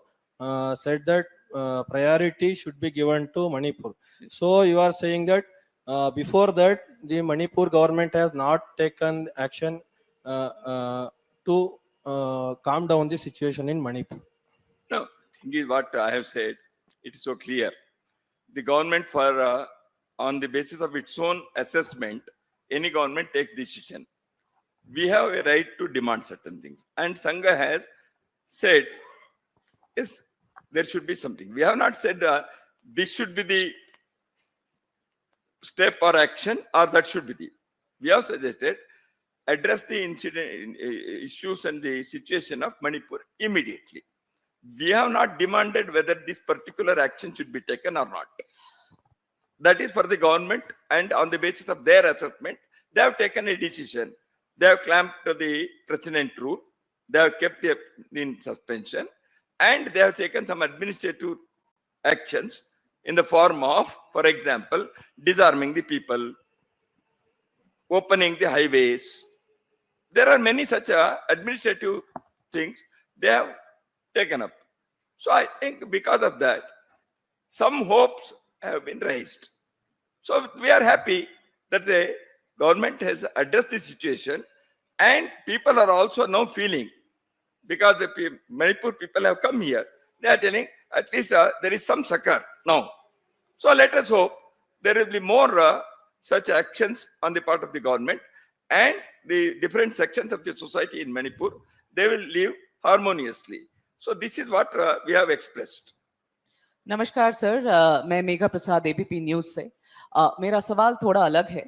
said that priority should be given to Manipur. So you are saying that before that the Manipur government has not taken action to calm down the situation in Manipur. No, thing is what I have said, it is so clear. The government, for on the basis of its own assessment, any government takes decision. We have a right to demand certain things, and Sangha has said, yes, there should be something. We have not said this should be the step or action, or that should be the. We have suggested address the incident issues and the situation of Manipur immediately. We have not demanded whether this particular action should be taken or not. That is for the government, and on the basis of their assessment, they have taken a decision. They have clamped to the precedent rule. They have kept it in suspension, and they have taken some administrative actions in the form of, for example, disarming the people, opening the highways. There are many such administrative things they have taken up. So I think because of that, some hopes have been raised. So we are happy that the government has addressed the situation, and people are also now feeling, because the Manipur people have come here, they are telling at least there is some succor now. So let us hope there will be more such actions on the part of the government, and the different sections of the society in Manipur, they will live harmoniously. So this is what we have expressed. नमस्कार sir, मैं मेघा प्रसाद ABP news से। मेरा सवाल थोड़ा अलग है।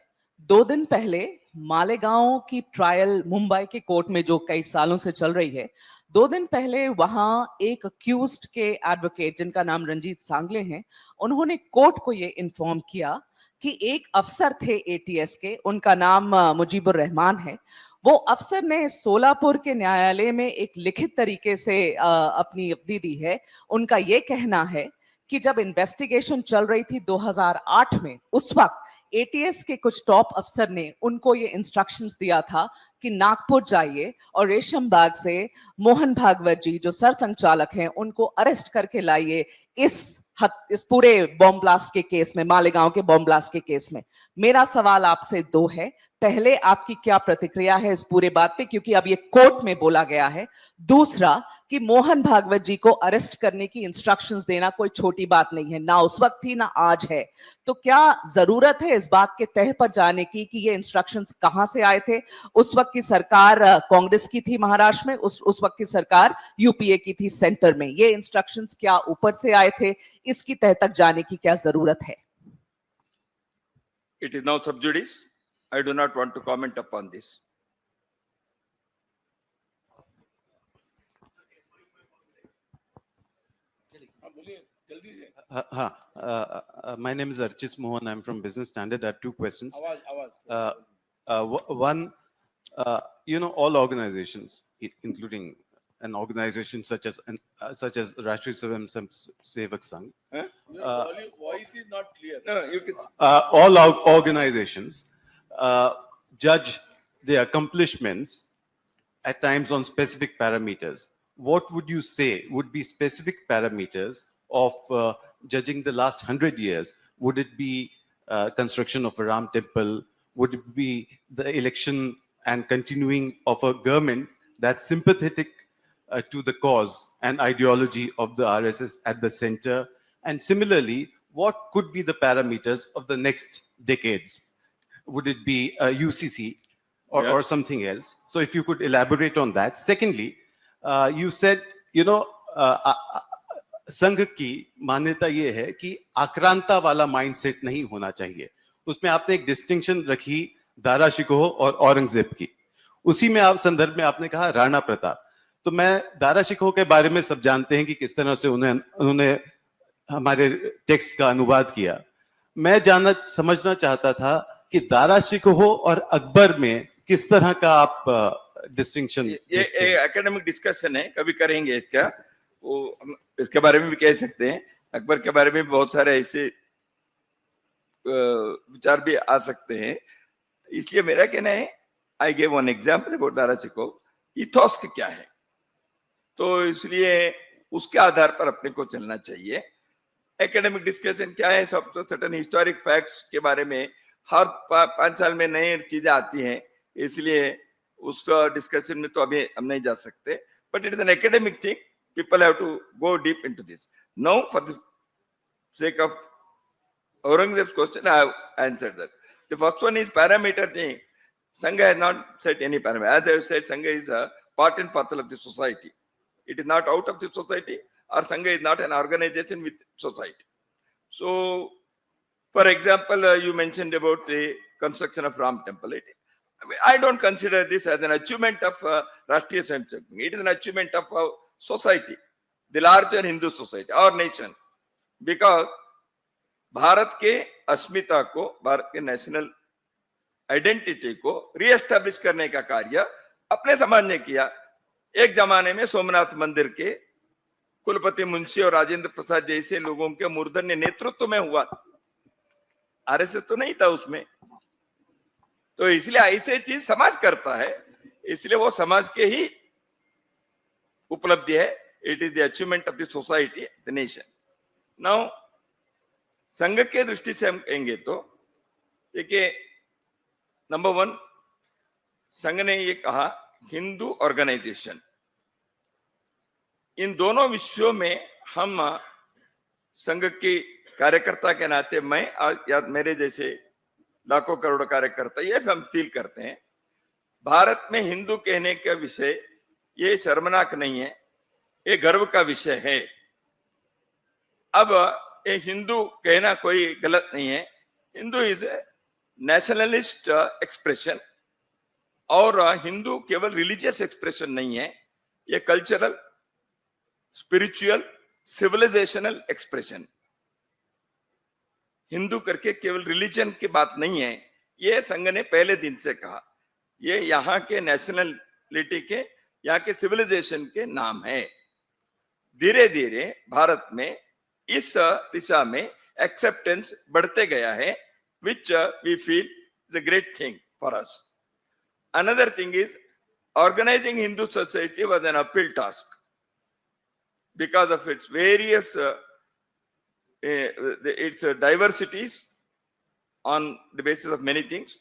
2 दिन पहले मालेगांव की ट्रायल मुंबई के कोर्ट में जो कई सालों से चल रही है, 2 दिन पहले वहां एक अक्यूज्ड के एडवोकेट जिनका नाम रंजीत सांगले हैं, उन्होंने कोर्ट को ये इन्फॉर्म किया कि एक अफसर थे एटीएस के, उनका नाम मुजीबुर रहमान है। वो अफसर ने सोलापुर के न्यायालय में एक लिखित तरीके से अपनी अवधि दी है। उनका ये कहना है कि जब इन्वेस्टिगेशन चल रही थी 2008 में, उस वक्त एटीएस के कुछ टॉप अफसर ने उनको ये इंस्ट्रक्शंस दिया था कि नागपुर जाइए और रेशम बाग से मोहन भागवत जी जो सरसंघचालक हैं उनको अरेस्ट करके लाइए इस पूरे बॉम्ब ब्लास्ट के केस में, मालेगांव के बॉम्ब ब्लास्ट के केस में। मेरा सवाल आपसे 2 है। पहले, आपकी क्या प्रतिक्रिया है इस पूरे बात पे, क्योंकि अब ये कोर्ट में बोला गया है। दूसरा, कि मोहन भागवत जी को अरेस्ट करने की इंस्ट्रक्शंस देना कोई छोटी बात नहीं है, ना उस वक्त थी ना आज है। तो क्या जरूरत है इस बात के तह पर जाने की कि ये इंस्ट्रक्शंस कहां से आए थे? उस वक्त की सरकार कांग्रेस की थी महाराष्ट्र में, उस वक्त की सरकार यूपीए की थी सेंटर में। ये इंस्ट्रक्शंस क्या ऊपर से आए थे? इसकी तह तक जाने की क्या जरूरत है? It is now sub judice. I do not want to comment upon this. My name is Archis Mohan. I'm from Business Standard. I have 2 questions. One, all organizations, including an organization such as Rashtriya Swayamsevak Sangh. Voice is not clear. No, you can. All organizations judge their accomplishments at times on specific parameters. What would you say would be specific parameters of judging the last 100 years? Would it be construction of a Ram temple? Would it be the election and continuing of a government that's sympathetic to the cause and ideology of the RSS at the center? And similarly, what could be the parameters of the next decades? Would it be a UCC or something else? So if you could elaborate on that. Secondly, you said, संघ की मान्यता ये है कि आक्रांता वाला mindset नहीं होना चाहिए। उसमें आपने एक डिस्टिंक्शन रखी दारा शिकोह और औरंगजेब की। उसी में आप संदर्भ में आपने कहा राणा प्रताप। तो मैं दारा शिकोह के बारे में सब जानते हैं कि किस तरह से उन्होंने हमारे टेक्स्ट का अनुवाद किया। मैं समझना चाहता था कि दारा शिकोह और अकबर में किस तरह का आप डिस्टिंक्शन। ये एकेडमिक डिस्कशन है, कभी करेंगे इसका। वो इसके बारे में भी कह सकते हैं। अकबर के बारे में बहुत सारे ऐसे विचार भी आ सकते हैं। इसलिए मेरा कहना है, I give one example about Dara Shikoh. Ethos क्या है, तो इसलिए उसके आधार पर अपने को चलना चाहिए। एकेडमिक डिस्कशन क्या है, सब तो सर्टेन हिस्टोरिक फैक्ट्स के बारे में हर 5 साल में नई चीजें आती हैं, इसलिए उस डिस्कशन में तो अभी हम नहीं जा सकते। But it is an academic thing, people have to go deep into this. Now, for the sake of Aurangzeb's question, I have answered that. The first one is parameter thing. Sangha has not set any parameter. As I have said, Sangha is a part and parcel of the society. It is not out of the society, or Sangha is not an organization with society. So, for example, you mentioned about the construction of Ram temple. I don't consider this as an achievement of Rashtriya Swayamsevak. It is an achievement of society, the larger Hindu society, our nation, because Bharat के अस्मिता को, भारत के national identity को re-establish करने का कार्य अपने समाज ने किया। एक जमाने में सोमनाथ मंदिर के कुलपति मुंशी और राजेंद्र प्रसाद जैसे लोगों के मूर्धन्य नेतृत्व में हुआ, आरएसएस तो नहीं था उसमें। तो इसलिए ऐसे चीज समाज करता है, इसलिए वो समाज के ही उपलब्धि है। It is the achievement of the society, the nation. Now संघ के दृष्टि से हम कहेंगे तो देखिए, नंबर 1, संघ ने ये कहा हिंदू ऑर्गेनाइजेशन। इन दोनों विषयों में हम संघ के कार्यकर्ता के नाते, मैं या मेरे जैसे लाखों करोड़ों कार्यकर्ता, ये हम फील करते हैं, भारत में हिंदू कहने का विषय ये शर्मनाक नहीं है, ये गर्व का विषय है। अब ये हिंदू कहना कोई गलत नहीं है। हिंदू इज नेशनलिस्ट एक्सप्रेशन और हिंदू केवल रिलीजियस एक्सप्रेशन नहीं है, ये cultural, spiritual, civilisational expression. Hindu करके केवल रिलीजन की बात नहीं है, ये संघ ने पहले दिन से कहा। ये यहाँ के नेशनलिटी के, यहाँ के सिविलाइजेशन के नाम है। धीरे धीरे भारत में इस दिशा में एक्सेप्टेंस बढ़ते गया है, which we feel is a great thing for us. Another thing is, organizing Hindu society was an uphill task because of its various its diversities on the basis of many things,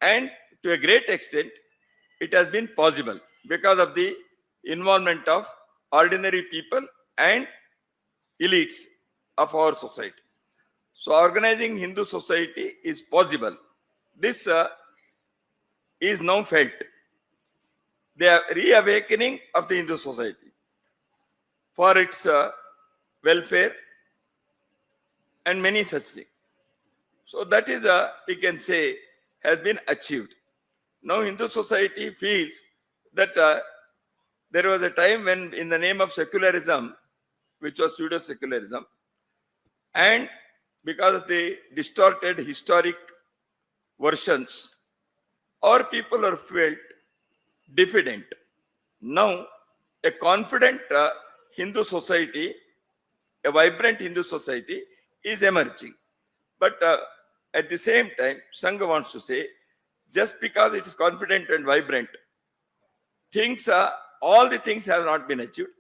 and to a great extent it has been possible because of the involvement of ordinary people and elites of our society. So organizing Hindu society is possible. This is now felt. The reawakening of the Hindu society for its welfare and many such things. So that is, we can say, has been achieved. Now Hindu society feels that there was a time when, in the name of secularism, which was pseudo-secularism, and because of the distorted historic versions, our people are felt diffident. Now, a confident Hindu society, a vibrant Hindu society is emerging. But at the same time, Sangha wants to say, just because it is confident and vibrant, things, all the things have not been achieved.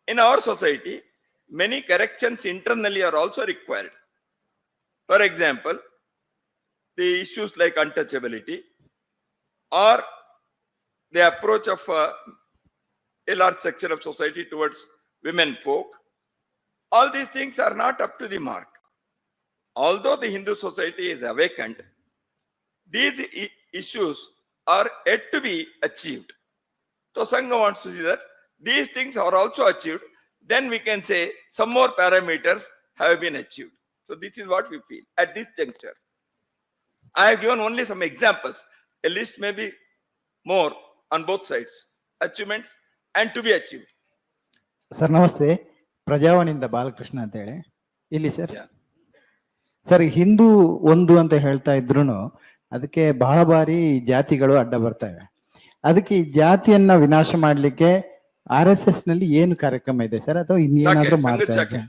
In our society, many corrections internally are also required. For example, the issues like untouchability or the approach of a large section of society towards women folk, all these things are not up to the mark. Although the Hindu society is awakened, these issues are yet to be achieved. So Sangha wants to see that these things are also achieved, then we can say some more parameters have been achieved. So this is what we feel at this juncture. I have given only some examples. A list may be more on both sides, achievements and to be achieved. Sir ನಮಸ್ತೆ, ಪ್ರಜಾವಾಣಿಯಿಂದ ಬಾಲಕೃಷ್ಣ ಅಂತ ಹೇಳಿ. ಇಲ್ಲಿ sir Yeah. Sir, Hindu ಒಂದು ಅಂತ ಹೇಳ್ತಾ ಇದ್ರು ಅದಕ್ಕೆ ಬಹಳ ಬಾರಿ ಜಾತಿಗಳು ಅಡ್ಡ ಬರ್ತವೆ. ಅದಕ್ಕೆ ಈ ಜಾತಿಯನ್ನ ವಿನಾಶ ಮಾಡ್ಲಿಕ್ಕೆ RSS ನಲ್ಲಿ ಏನು ಕಾರ್ಯಕ್ರಮ ಇದೆ ಸರ್, ಅಥವಾ ಇನ್ನೇನಾದ್ರೂ ಮಾಡ್ತಾ ಇದ್ದಾರೆ?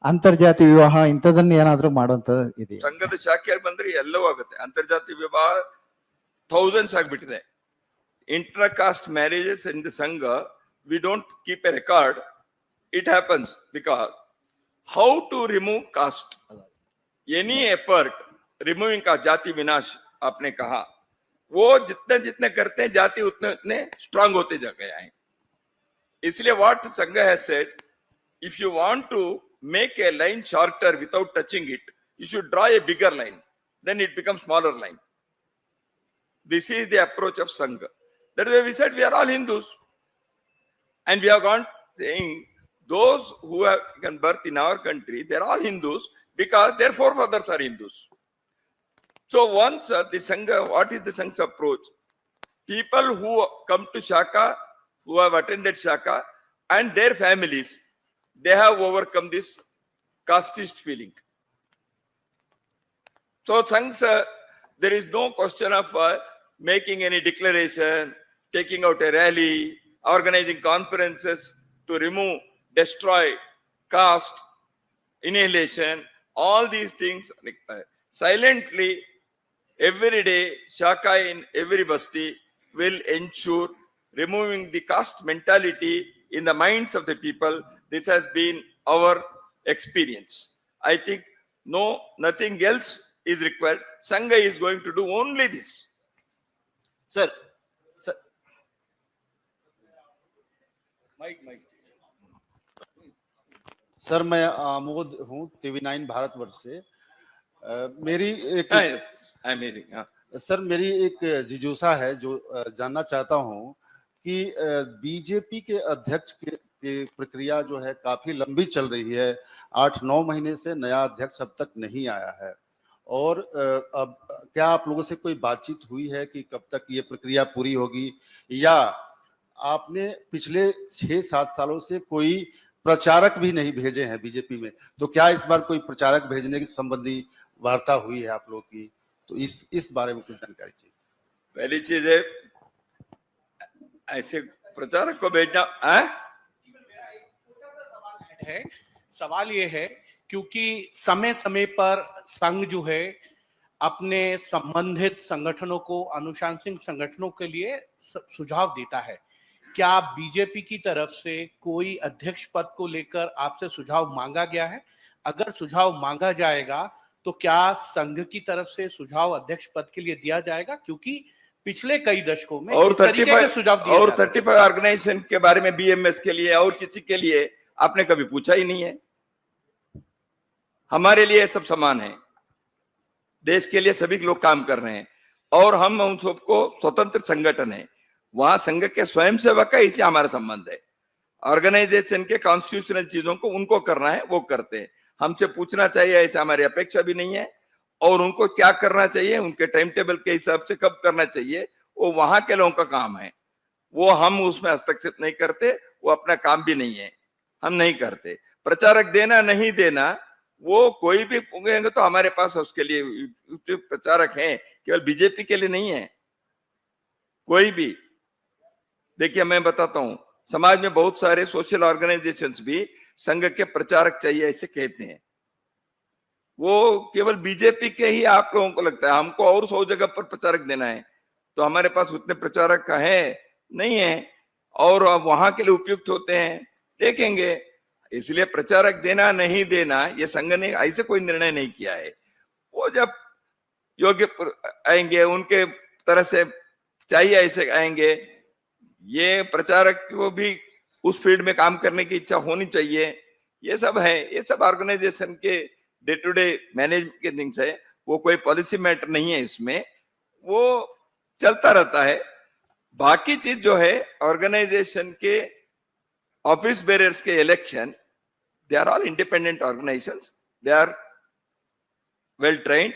ಅಂತರ್ಜಾತಿ ವಿವಾಹ ಇಂಥದನ್ನ ಏನಾದ್ರೂ ಮಾಡುವಂತದ್ದು ಇದೆಯಾ? ಸಂಘದ ಶಾಖೆಯಲ್ಲಿ ಬಂದ್ರೆ ಎಲ್ಲವೂ ಆಗುತ್ತೆ. ಅಂತರ್ಜಾತಿ ವಿವಾಹ ಥೌಸಂಡ್ಸ್ ಆಗ್ಬಿಟ್ಟಿದೆ. Inter caste marriages in the ಸಂಘ, we don't keep a record. It happens because how to remove caste, any effort removing caste, जाति विनाश आपने कहा, वो जितने जितने करते हैं जाति उतने उतने स्ट्रांग होते जा गया है. इसलिए what संघ has said, if you want to make a line shorter without touching it, you should draw a bigger line, then it becomes smaller line. This is the approach of Sangha. That is why we said we are all Hindus. And we have gone saying those who have given birth in our country, they are all Hindus because their forefathers are Hindus. So once the Sangha, what is the Sangha's approach? People who come to Shaka, who have attended Shaka, and their families, they have overcome this casteist feeling. So Sangha, there is no question of making any declaration, taking out a rally, organizing conferences to remove, destroy caste, annihilation, all these things. Silently, every day, Shaka in every basti will ensure removing the caste mentality in the minds of the people. This has been our experience. I think nothing else is required. Sangha is going to do only this. Sir, sir मैं आमोद हूँ TV9 Bharatvarsh से। मेरी एक sir मेरी एक जिज्ञासा है जो जानना चाहता हूँ कि बीजेपी के अध्यक्ष की प्रक्रिया जो है काफी लंबी चल रही है, 8-9 महीने से नया अध्यक्ष अब तक नहीं आया है और अब क्या आप लोगों से कोई बातचीत हुई है कि कब तक ये प्रक्रिया पूरी होगी, या आपने पिछले 6-7 सालों से कोई प्रचारक भी नहीं भेजे हैं बीजेपी में, तो क्या इस बार कोई प्रचारक भेजने की संबंधी वार्ता हुई है आप लोगों की? तो इस बारे में कुछ जानकारी चाहिए। पहली चीज है, ऐसे प्रचारक को भेजना है। सवाल ये है क्योंकि समय समय पर संघ जो है अपने संबंधित संगठनों को, अनुशासनिक संगठनों के लिए सुझाव देता है। क्या बीजेपी की तरफ से कोई अध्यक्ष पद को लेकर आपसे सुझाव मांगा गया है? अगर सुझाव मांगा जाएगा तो क्या संघ की तरफ से सुझाव अध्यक्ष पद के लिए दिया जाएगा? क्योंकि पिछले कई दशकों में और इस तरीके के सुझाव दिए और जाते हैं। 35 ऑर्गेनाइजेशन के बारे में बीएमएस के लिए और किसी के लिए आपने कभी पूछा ही नहीं है। हमारे लिए सब समान है, देश के लिए सभी लोग काम कर रहे हैं और हम उन सबको स्वतंत्र संगठन है, वहां संघ के स्वयंसेवक है, इसलिए हमारा संबंध है। ऑर्गेनाइजेशन के कॉन्स्टिट्यूशनल चीजों को उनको करना है, वो करते हैं। हमसे पूछना चाहिए ऐसा हमारी अपेक्षा भी नहीं है, और उनको क्या करना चाहिए, उनके टाइम टेबल के हिसाब से कब करना चाहिए, वो वहां के लोगों का काम है। वो हम उसमें हस्तक्षेप नहीं करते, वो अपना काम भी नहीं है, हम नहीं करते। प्रचारक देना नहीं देना, वो कोई भी पूछेंगे तो हमारे पास उसके लिए प्रचारक हैं, केवल बीजेपी के लिए नहीं है, कोई भी। देखिए मैं बताता हूं, समाज में बहुत सारे सोशल ऑर्गेनाइजेशंस भी संघ के प्रचारक चाहिए ऐसे कहते हैं। वो केवल बीजेपी के ही आप लोगों को लगता है, हमको और 100 जगह पर प्रचारक देना है, तो हमारे पास उतने प्रचारक है नहीं है, और वहां के लिए उपयुक्त होते हैं, देखेंगे। इसलिए प्रचारक देना नहीं देना ये संघ ने ऐसे कोई निर्णय नहीं किया है। वो जब योग्य आएंगे, उनके तरह से चाहिए ऐसे आएंगे। ये प्रचारक को भी उस फील्ड में काम करने की इच्छा होनी चाहिए, ये सब है। ये सब ऑर्गेनाइजेशन के डे टू डे मैनेजमेंट के थिंग्स है, वो कोई पॉलिसी मैटर नहीं है, इसमें वो चलता रहता है। बाकी चीज जो है ऑर्गेनाइजेशन के ऑफिस बेरर्स के election, they are all independent organisations, they are well trained,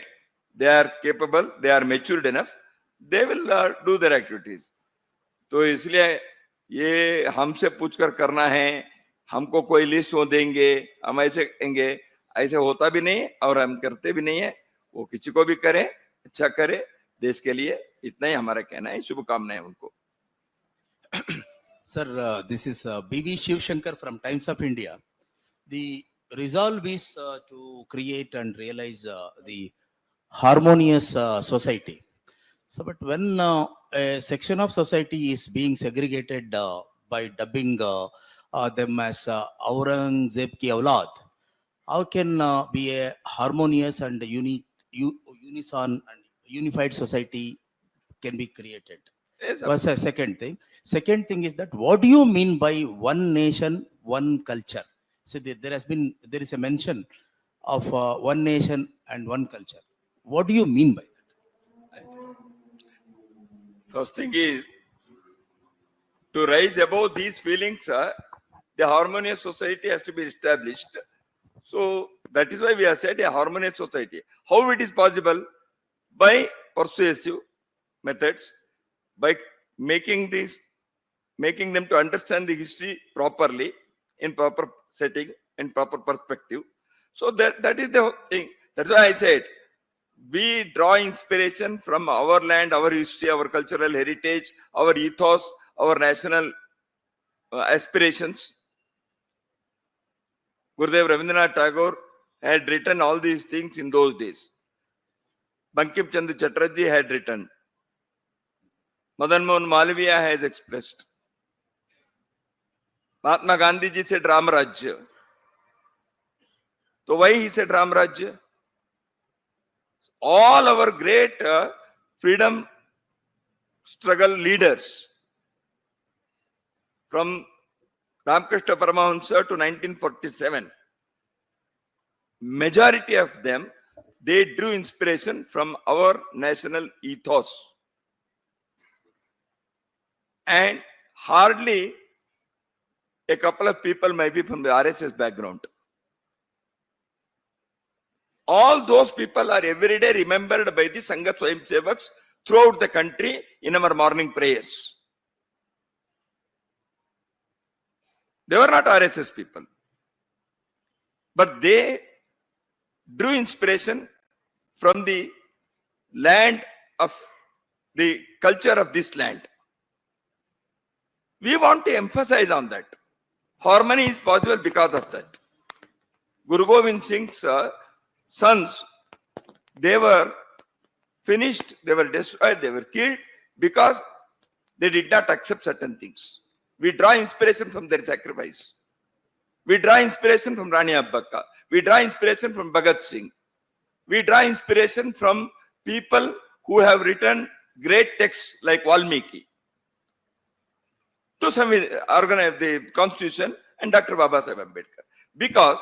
they are capable, they are matured enough, they will do their activities. तो इसलिए ये हमसे पूछकर करना है, हमको कोई लिस्ट वो देंगे, हम ऐसे कहेंगे, ऐसे होता भी नहीं और हम करते भी नहीं है। वो किसी को भी करे, अच्छा करे देश के लिए, इतना ही हमारा कहना है। शुभकामनाएं उनको। Sir, this is B.V. Shiv Shankar from Times of India. The resolve is to create and realize the harmonious society. So, but when a section of society is being segregated by dubbing them as Aurangzeb ki aulad, how can be a harmonious and unison and unified society can be created? Yes, What's the second thing? Second thing is that what do you mean by one nation, one culture? So there is a mention of one nation and one culture. What do you mean by that? First thing is to rise above these feelings, the harmonious society has to be established. So that is why we have said a harmonious society. How it is possible? By persuasive methods, by making them to understand the history properly, in proper setting, in proper perspective. So that is the thing. That's why I said we draw inspiration from our land, our history, our cultural heritage, our ethos, our national aspirations. Gurudev Rabindranath Tagore had written all these things in those days. Bankim Chandra Chatterjee had written. Madan Mohan Malviya has expressed. Mahatma Gandhi ji said Ram Rajya. So why he said Ram Rajya? All our great freedom struggle leaders, from Ramakrishna Paramahansa to 1947, majority of them, they drew inspiration from our national ethos. And hardly a couple of people may be from the RSS background. All those people are every day remembered by the Sangha Swayamsevaks throughout the country in our morning prayers. They were not RSS people, but they drew inspiration from the land of the culture of this land. We want to emphasize on that. Harmony is possible because of that. Guru Gobind Singh's sons, they were finished, they were destroyed, they were killed because they did not accept certain things. We draw inspiration from their sacrifice. We draw inspiration from Rani Abbakka. We draw inspiration from Bhagat Singh. We draw inspiration from people who have written great texts like Valmiki to organize the constitution and Dr. Baba Saheb Ambedkar. Because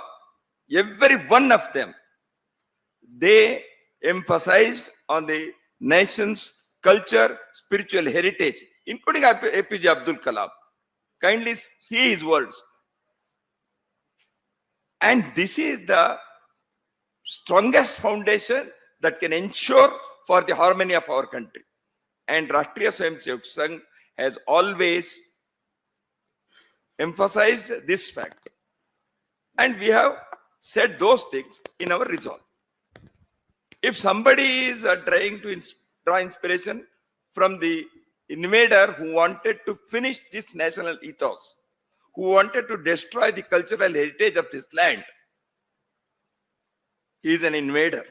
every one of them, they emphasized on the nation's culture, spiritual heritage, including APJ Abdul Kalam. Kindly see his words. And this is the strongest foundation that can ensure for the harmony of our country. And Rashtriya Swayamsevak Sangh has always emphasized this fact. And we have said those things in our resolve. If somebody is trying to draw inspiration from the invader who wanted to finish this national ethos, who wanted to destroy the cultural heritage of this land, he is an invader.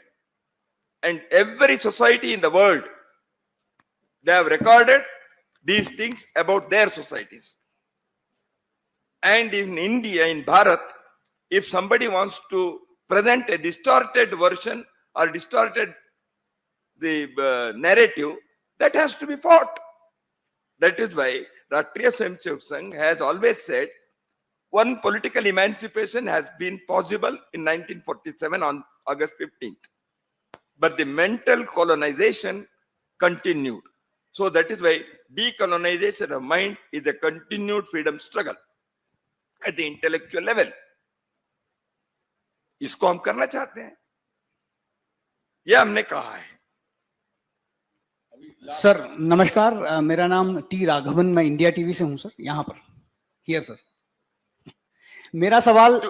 And every society in the world, they have recorded these things about their societies. And in India, in Bharat, if somebody wants to present a distorted version or distorted the narrative, that has to be fought. That is why Rashtriya Swayamsevak Sangh has always said one political emancipation has been possible in 1947 on August 15th. But the mental colonization continued. So that is why decolonization of mind is a continued freedom struggle at the intellectual level. इसको हम करना चाहते हैं, यह हमने कहा है. Sir नमस्कार, मेरा नाम टी राघवन, मैं इंडिया टीवी से हूं सर, यहाँ पर हियर सर. मेरा सवाल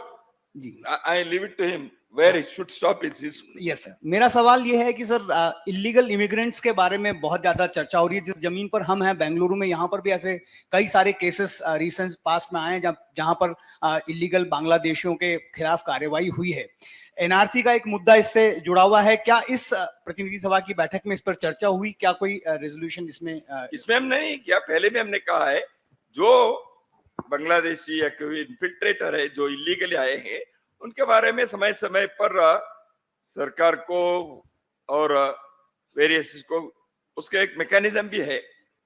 जी, I leave it to him. Where it should stop is his. Yes sir. मेरा सवाल ये है कि सर इलीगल इमिग्रेंट्स के बारे में बहुत ज्यादा चर्चा हो रही है. जिस जमीन पर हम हैं बेंगलुरु में, यहाँ पर भी ऐसे कई सारे केसेस रिसेंट पास्ट में आए हैं जहाँ पर इलीगल बांग्लादेशियों के खिलाफ कार्रवाई हुई है. एनआरसी का एक मुद्दा इससे जुड़ा हुआ है. क्या इस प्रतिनिधि सभा की बैठक में इस पर चर्चा हुई? क्या कोई रेजोल्यूशन इसमें हमने नहीं किया. पहले भी हमने कहा है, जो बांग्लादेशी या कोई इन्फिल्ट्रेटर है जो इलीगली आए हैं, उनके बारे में समय समय पर सरकार को और वेरियस को उसका एक मैकेनिज्म भी है,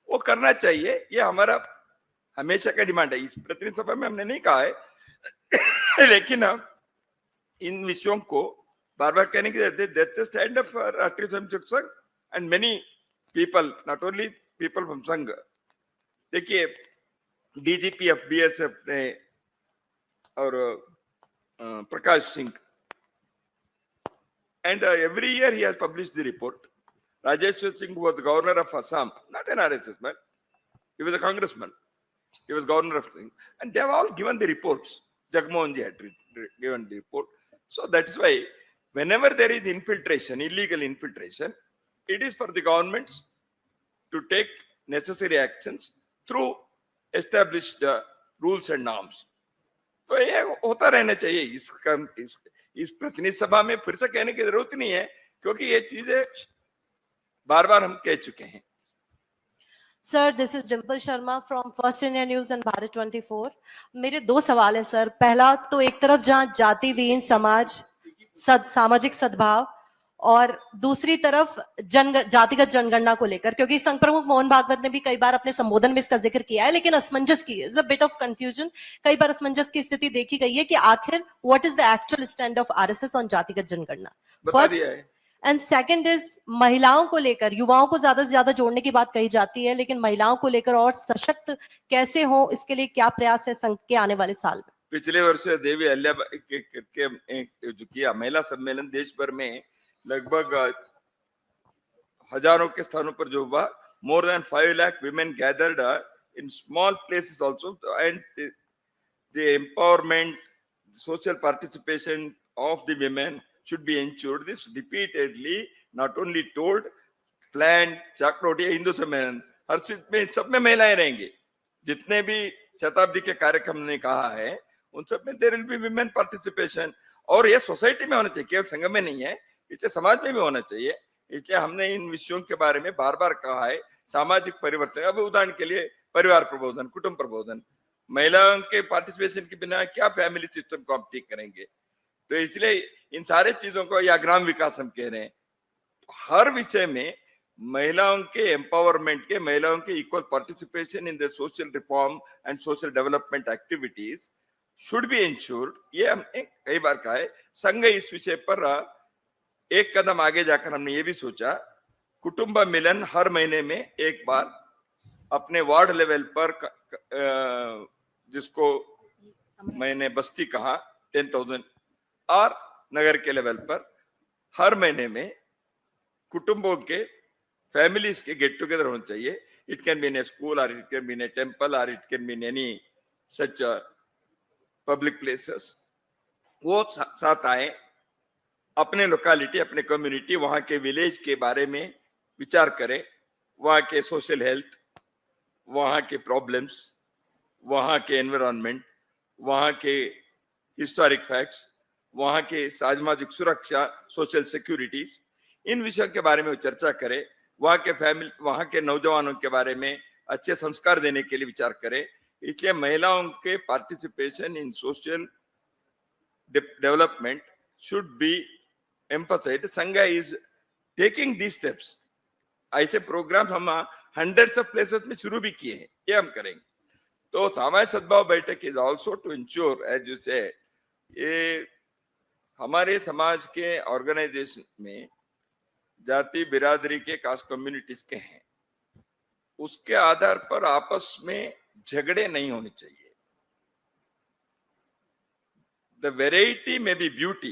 वो करना चाहिए. ये हमारा हमेशा का डिमांड है. इस प्रतिनिधि सभा में हमने नहीं कहा है, लेकिन इन विषयों को बार बार कहने की जरूरत है. दैट्स द स्टैंड ऑफ राष्ट्रीय Swayamsevak Sangh and many people, not only people from संघ. देखिए, डीजीपी ऑफ बीएसएफ ने और Prakash Singh, and every year he has published the report. Rajeshwar Singh was the governor of Assam, not an RSS man. He was a congressman. He was governor of Singh, and they have all given the reports. Jagmohan ji had given the report. So that's why whenever there is infiltration, illegal infiltration, it is for the governments to take necessary actions through established rules and norms. तो ये होता रहना चाहिए. इस प्रतिनिधि सभा में फिर से कहने की जरूरत नहीं है, क्योंकि ये चीजें बार बार हम कह चुके हैं. Sir, this is Dimple Sharma from first India news and Bharat 24. मेरे दो सवाल है सर. पहला तो एक तरफ जहां जाति विहीन समाज, सामाजिक सद्भाव, और दूसरी तरफ जातिगत जनगणना को लेकर, क्योंकि संघ प्रमुख मोहन भागवत ने भी कई बार अपने संबोधन में इसका जिक्र किया है, लेकिन असमंजस की है, बिट ऑफ कंफ्यूजन. कई बार असमंजस की स्थिति देखी गई है कि आखिर what is the actual stand of RSS on जातिगत जनगणना. फर्स्ट एंड सेकंड इज महिलाओं को लेकर, युवाओं को ज्यादा से ज्यादा जोड़ने की बात कही जाती है, लेकिन महिलाओं को लेकर और सशक्त कैसे हो, इसके लिए क्या प्रयास है संघ के आने वाले साल में? पिछले वर्ष देवी अहल्याबाई के जो किया महिला सम्मेलन देश भर में लगभग हजारों के स्थानों पर जो हुआ, more than 5 lakh women gathered in small places also, and the empowerment, social participation of the women should be ensured. This repeatedly not only told, planned, चाकरोटिया Hindu सम्मेलन हर चीज में सब में महिलाएं रहेंगी। जितने भी शताब्दी के कार्यक्रम ने कहा है उन सब में there will be women participation, और ये सोसाइटी में होना चाहिए, केवल संघ में नहीं है, इसलिए समाज में भी होना चाहिए। इसलिए हमने इन विषयों के बारे में बार बार कहा है। सामाजिक परिवर्तन, अब उदाहरण के लिए परिवार प्रबोधन, कुटुंब प्रबोधन, महिलाओं के पार्टिसिपेशन के बिना क्या फैमिली सिस्टम को हम ठीक करेंगे? तो इसलिए इन सारे चीजों को, या ग्राम विकास हम कह रहे हैं, हर विषय में महिलाओं के एम्पावरमेंट के, महिलाओं के equal participation in the social reform and social development activities should be insured. ये हमने कई बार कहा है। संघ इस विषय पर एक कदम आगे जाकर हमने ये भी सोचा, कुटुंब मिलन हर महीने में एक बार अपने वार्ड लेवल पर, जिसको मैंने बस्ती कहा 10,000, और नगर के लेवल पर हर महीने में कुटुंबों के, फैमिलीज के गेट टुगेदर होना चाहिए। It can be in a school, और it can be in a temple, और it can be in any such public places. वो साथ आए, अपने लोकेलिटी, अपने कम्युनिटी, वहां के विलेज के बारे में विचार करें, वहां के सोशल हेल्थ, वहां के प्रॉब्लम्स, वहां के एनवायरनमेंट, वहां के हिस्टोरिक फैक्ट्स, वहां के सामाजिक सुरक्षा, सोशल सिक्योरिटीज, इन विषयों के बारे में चर्चा करें। वहां के फैमिली, वहां के नौजवानों के बारे में अच्छे संस्कार देने के लिए विचार करें। इसलिए महिलाओं के participation in social development should be emphasised. Sangh is taking these steps. ऐसे प्रोग्राम हम हंड्रेड्स ऑफ प्लेसेस में शुरू भी किए हैं, ये हम करेंगे। तो सामाजिक सद्भाव बैठक is also to ensure, as you say, ये हमारे समाज के ऑर्गेनाइजेशन में जाति बिरादरी के, कास्ट कम्युनिटीज के हैं, उसके आधार पर आपस में झगड़े नहीं होने चाहिए। द वेराइटी में be beauty,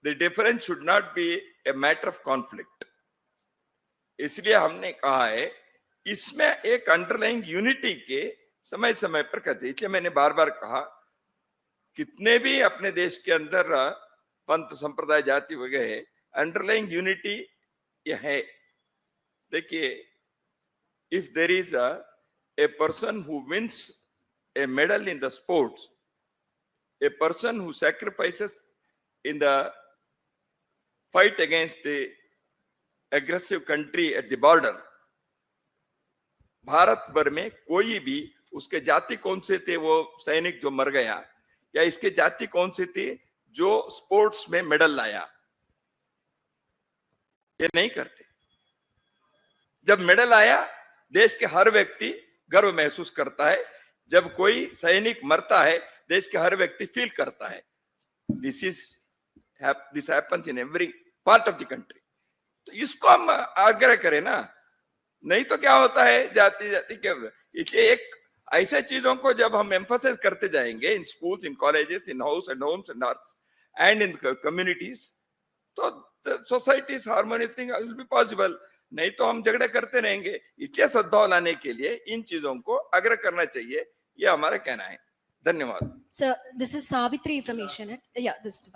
the difference should not be a matter of conflict. इसलिए हमने कहा है इसमें एक अंडरलाइंग यूनिटी के समय समय पर कहते। इसलिए मैंने बार बार कहा, कितने भी अपने देश के अंदर पंथ, संप्रदाय, जाति वगैरह, अंडरलाइंग यूनिटी ये है। देखिए, if there is a person who wins a medal in the sports, a person who sacrifices in the fight against the aggressive country at the border, Bharat भर में कोई भी, उसके जाति कौन से थे वो सैनिक जो मर गया, या इसके जाति कौन से थे जो स्पोर्ट्स में मेडल लाया, ये नहीं करते। जब मेडल आया, देश के हर व्यक्ति गर्व महसूस करता है। जब कोई सैनिक मरता है, देश के हर व्यक्ति फील करता है। This happens in every part of the country. तो इसको हम आग्रह करें ना, नहीं तो क्या होता है, जाति जाति के। इसलिए एक ऐसे चीजों को जब हम एम्फसाइज करते जाएंगे in schools, in colleges, in house and homes and arts and in communities, तो societies harmonious thing will be possible. नहीं तो हम झगड़े करते रहेंगे। इसलिए सद्भाव लाने के लिए इन चीजों को आग्रह करना चाहिए, ये हमारा कहना है। धन्यवाद। Sir, this is Savitri from Asianet. Yeah, this is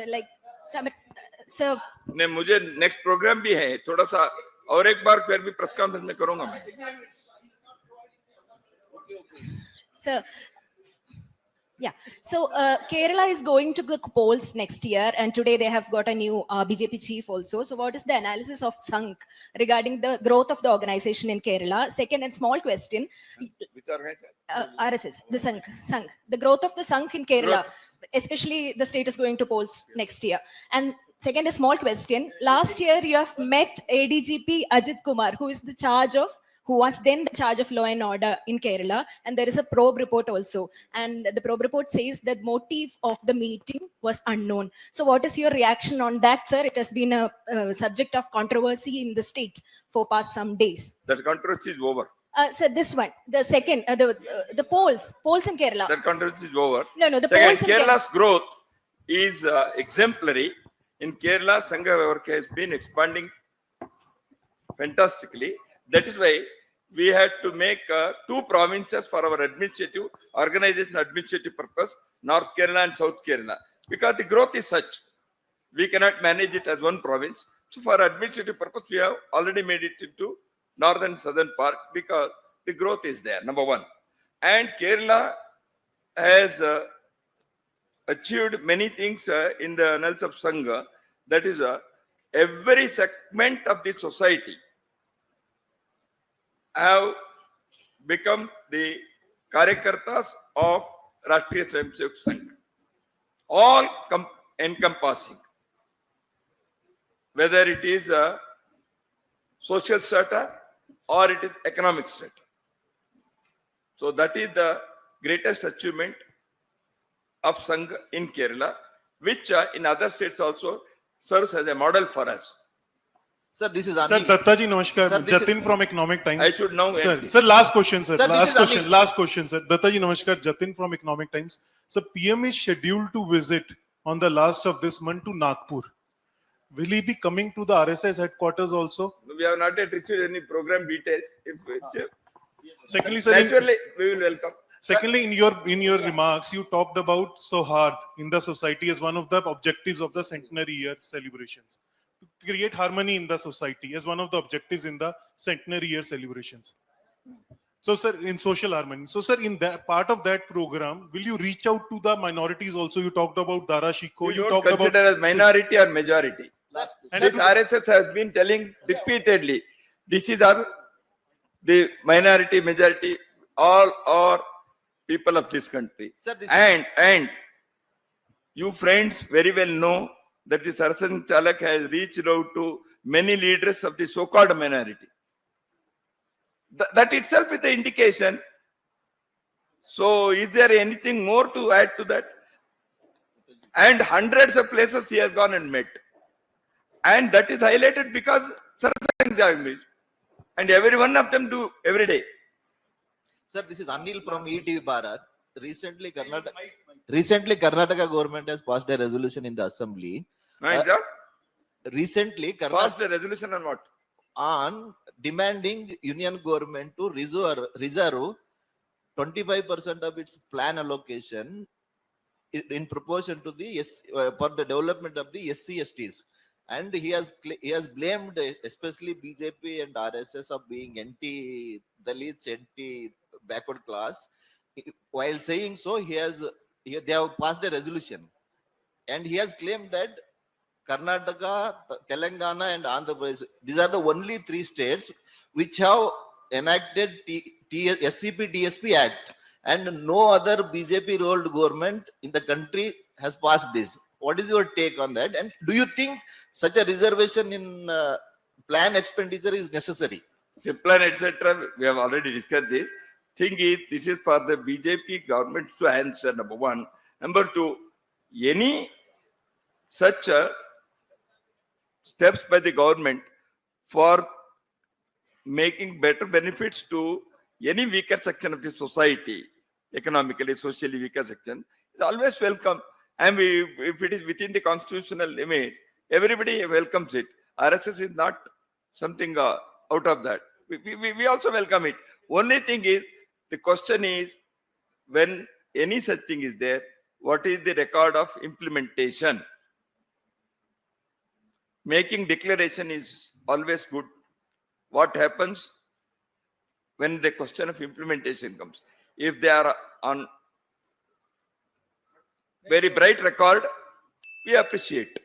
like sir. ने मुझे नेक्स्ट प्रोग्राम भी है, थोड़ा सा और एक बार फिर भी प्रेस कॉन्फ्रेंस में करूंगा मैं। Sir, yeah. So Kerala is going to the polls next year, and today they have got a new BJP chief also. So what is the analysis of Sangh regarding the growth of the organization in Kerala? Second, and small question. Which organization? RSS, the Sangh. The growth of the Sangh in Kerala, especially the state is going to polls next year. And second, a small question. Last year you have met ADGP Ajit Kumar, who was then the charge of law and order in Kerala, and there is a probe report also, and the probe report says that motive of the meeting was unknown. So what is your reaction on that, sir? It has been a subject of controversy in the state for past some days. That controversy is over. Sir, this one, the second, the polls in Kerala. That controversy is over. No, the Second, polls in Kerala. Kerala's growth is exemplary. In Kerala, Sangha work has been expanding fantastically. That is why we had to make 2 provinces for our administrative organization, administrative purpose, North Kerala and South Kerala, because the growth is such. We cannot manage it as one province. So for administrative purpose, we have already made it into northern southern part because the growth is there, number one. And Kerala has achieved many things in the annals of Sangha. That is, every segment of the society have become the Karyakartas of Rashtriya Swayamsevak Sangh. All encompassing. Whether it is a social strata or it is economic strata. So that is the greatest achievement of Sangha in Kerala, which in other states also serves as a model for us. Sir, this is Sir, Anil. Dattaji, namaskar. Sir, this Jatin from Economic Times. I should know. Sir, last question, sir. Sir, this is Last question, sir. Dattaji, namaskar. Jatin from Economic Times. Sir, PM is scheduled to visit on the last of this month to Nagpur. Will he be coming to the RSS headquarters also? We have not yet received any program details. Secondly, sir, naturally, we will welcome. secondly, in your remarks, you talked about Sohard in the society as one of the objectives of the Centenary Year celebrations. To create harmony in the society as one of the objectives in the Centenary Year celebrations. So, sir, in social harmony. So, sir, in that part of that program, will you reach out to the minorities also? You talked about Dara Shikoh. You don't consider as minority or majority. And This RSS has been telling repeatedly, this is our the minority, majority, all are people of this country. Sir, this And you friends very well know that the Sarasang Chalak has reached out to many leaders of the so-called minority. That itself is the indication. So is there anything more to add to that? And hundreds of places he has gone and met. And that is highlighted because Sarasang Chalak, and every one of them do every day. Sir, this is Anil from ETV Bharat. Recently, Karnataka government has passed a resolution in the assembly. Recently, Passed a resolution on what? on demanding union government to reserve 25% of its plan allocation in proportion to the for the development of the SC/STs. And he has blamed especially BJP and RSS of being anti-Dalits, anti-backward class. While saying so, they have passed a resolution. And he has claimed that Karnataka, Telangana and Andhra Pradesh, these are the only 3 states which have enacted SCP-DSP Act. And no other BJP-rolled government in the country has passed this. What is your take on that? And do you think such a reservation in plan expenditure is necessary? Plan, etc. We have already discussed this. Thing is, this is for the BJP government to answer, number one. Number two, any such steps by the government for making better benefits to any weaker section of the society, economically, socially weaker section, is always welcome. And if it is within the constitutional limits, everybody welcomes it. RSS is not something out of that. We also welcome it. Only thing is, the question is, when any such thing is there, what is the record of implementation? Making declaration is always good. What happens when the question of implementation comes? If they are on very bright record, we appreciate.